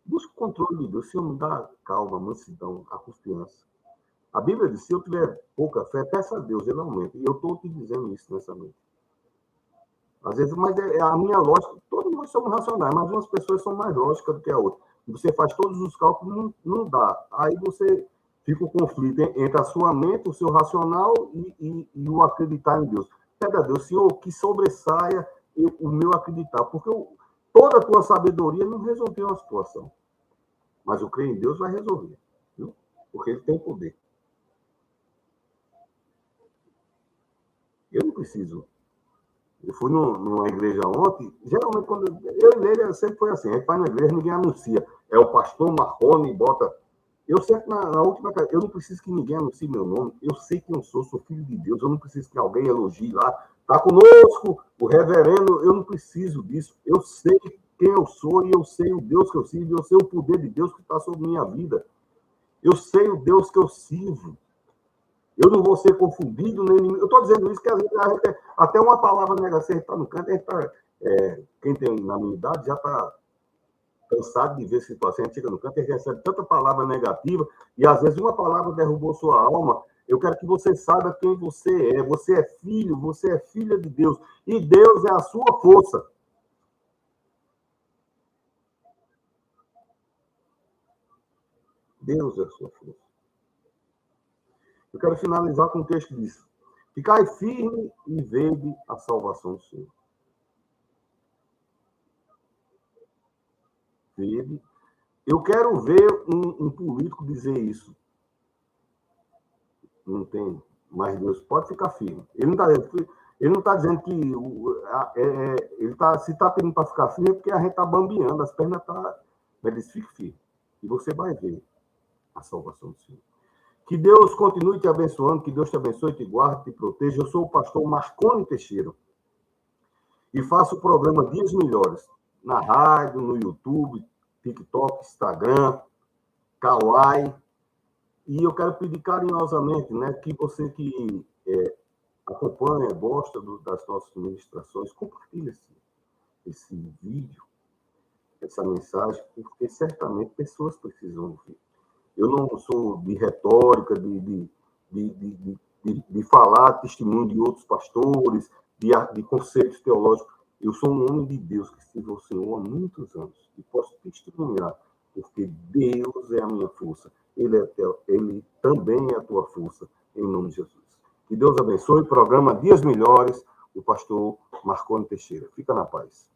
Busca o controle de Deus. O Senhor me dá calma, mansidão, a confiança. A Bíblia diz, se eu tiver pouca fé, peça a Deus, Ele aumenta. E eu estou te dizendo isso nessa noite. Às vezes, mas é a minha lógica, todos nós somos racionais, mas umas pessoas são mais lógicas do que a outra. Você faz todos os cálculos, não dá. Aí você fica o conflito entre a sua mente, o seu racional e o acreditar em Deus. Pede a Deus, Senhor, que sobressaia o meu acreditar, porque toda a tua sabedoria não resolveu a situação. Mas eu creio em Deus, vai resolver. Viu? Porque Ele tem poder. Eu não preciso. Eu fui numa igreja ontem, geralmente quando eu e ele sempre foi assim, a gente vai na igreja, ninguém anuncia. É o pastor Marconi, bota... Eu sempre, na última... Eu não preciso que ninguém anuncie meu nome, eu sei quem eu sou filho de Deus, eu não preciso que alguém elogie lá. Está conosco o reverendo, eu não preciso disso. Eu sei quem eu sou e eu sei o Deus que eu sirvo, eu sei o poder de Deus que está sobre minha vida. Eu sei o Deus que eu sirvo. Eu não vou ser confundido, nem inimigo. Eu estou dizendo isso que às vezes até uma palavra negativa, a gente está no canto, a gente tá, quem tem na minha idade já está cansado de ver situação, a gente chega no canto e recebe tanta palavra negativa, e às vezes uma palavra derrubou sua alma. Eu quero que você saiba quem você é. Você é filho, você é filha de Deus, e Deus é a sua força. Deus é a sua força. Eu quero finalizar com o texto disso. Ficai firme e vede a salvação do Senhor. Vede. Eu quero ver um político dizer isso. Não tem mais Deus. Pode ficar firme. Ele não está dizendo que... se está pedindo para ficar firme é porque a gente está bambeando, as pernas estão... Ele diz, fique firme. E você vai ver a salvação do Senhor. Que Deus continue te abençoando, que Deus te abençoe, te guarde, te proteja. Eu sou o pastor Marconi Teixeira e faço o programa Dias Melhores na rádio, no YouTube, TikTok, Instagram, Kawaii. E eu quero pedir carinhosamente, né, que você que acompanha, gosta das nossas ministrações, compartilhe esse vídeo, essa mensagem, porque certamente pessoas precisam ouvir. Eu não sou de retórica, de falar testemunho de outros pastores, de conceitos teológicos. Eu sou um homem de Deus que sirvo ao Senhor há muitos anos e posso testemunhar, porque Deus é a minha força. Ele também é a tua força, em nome de Jesus. Que Deus abençoe. Programa Dias Melhores, o pastor Marconi Teixeira. Fica na paz.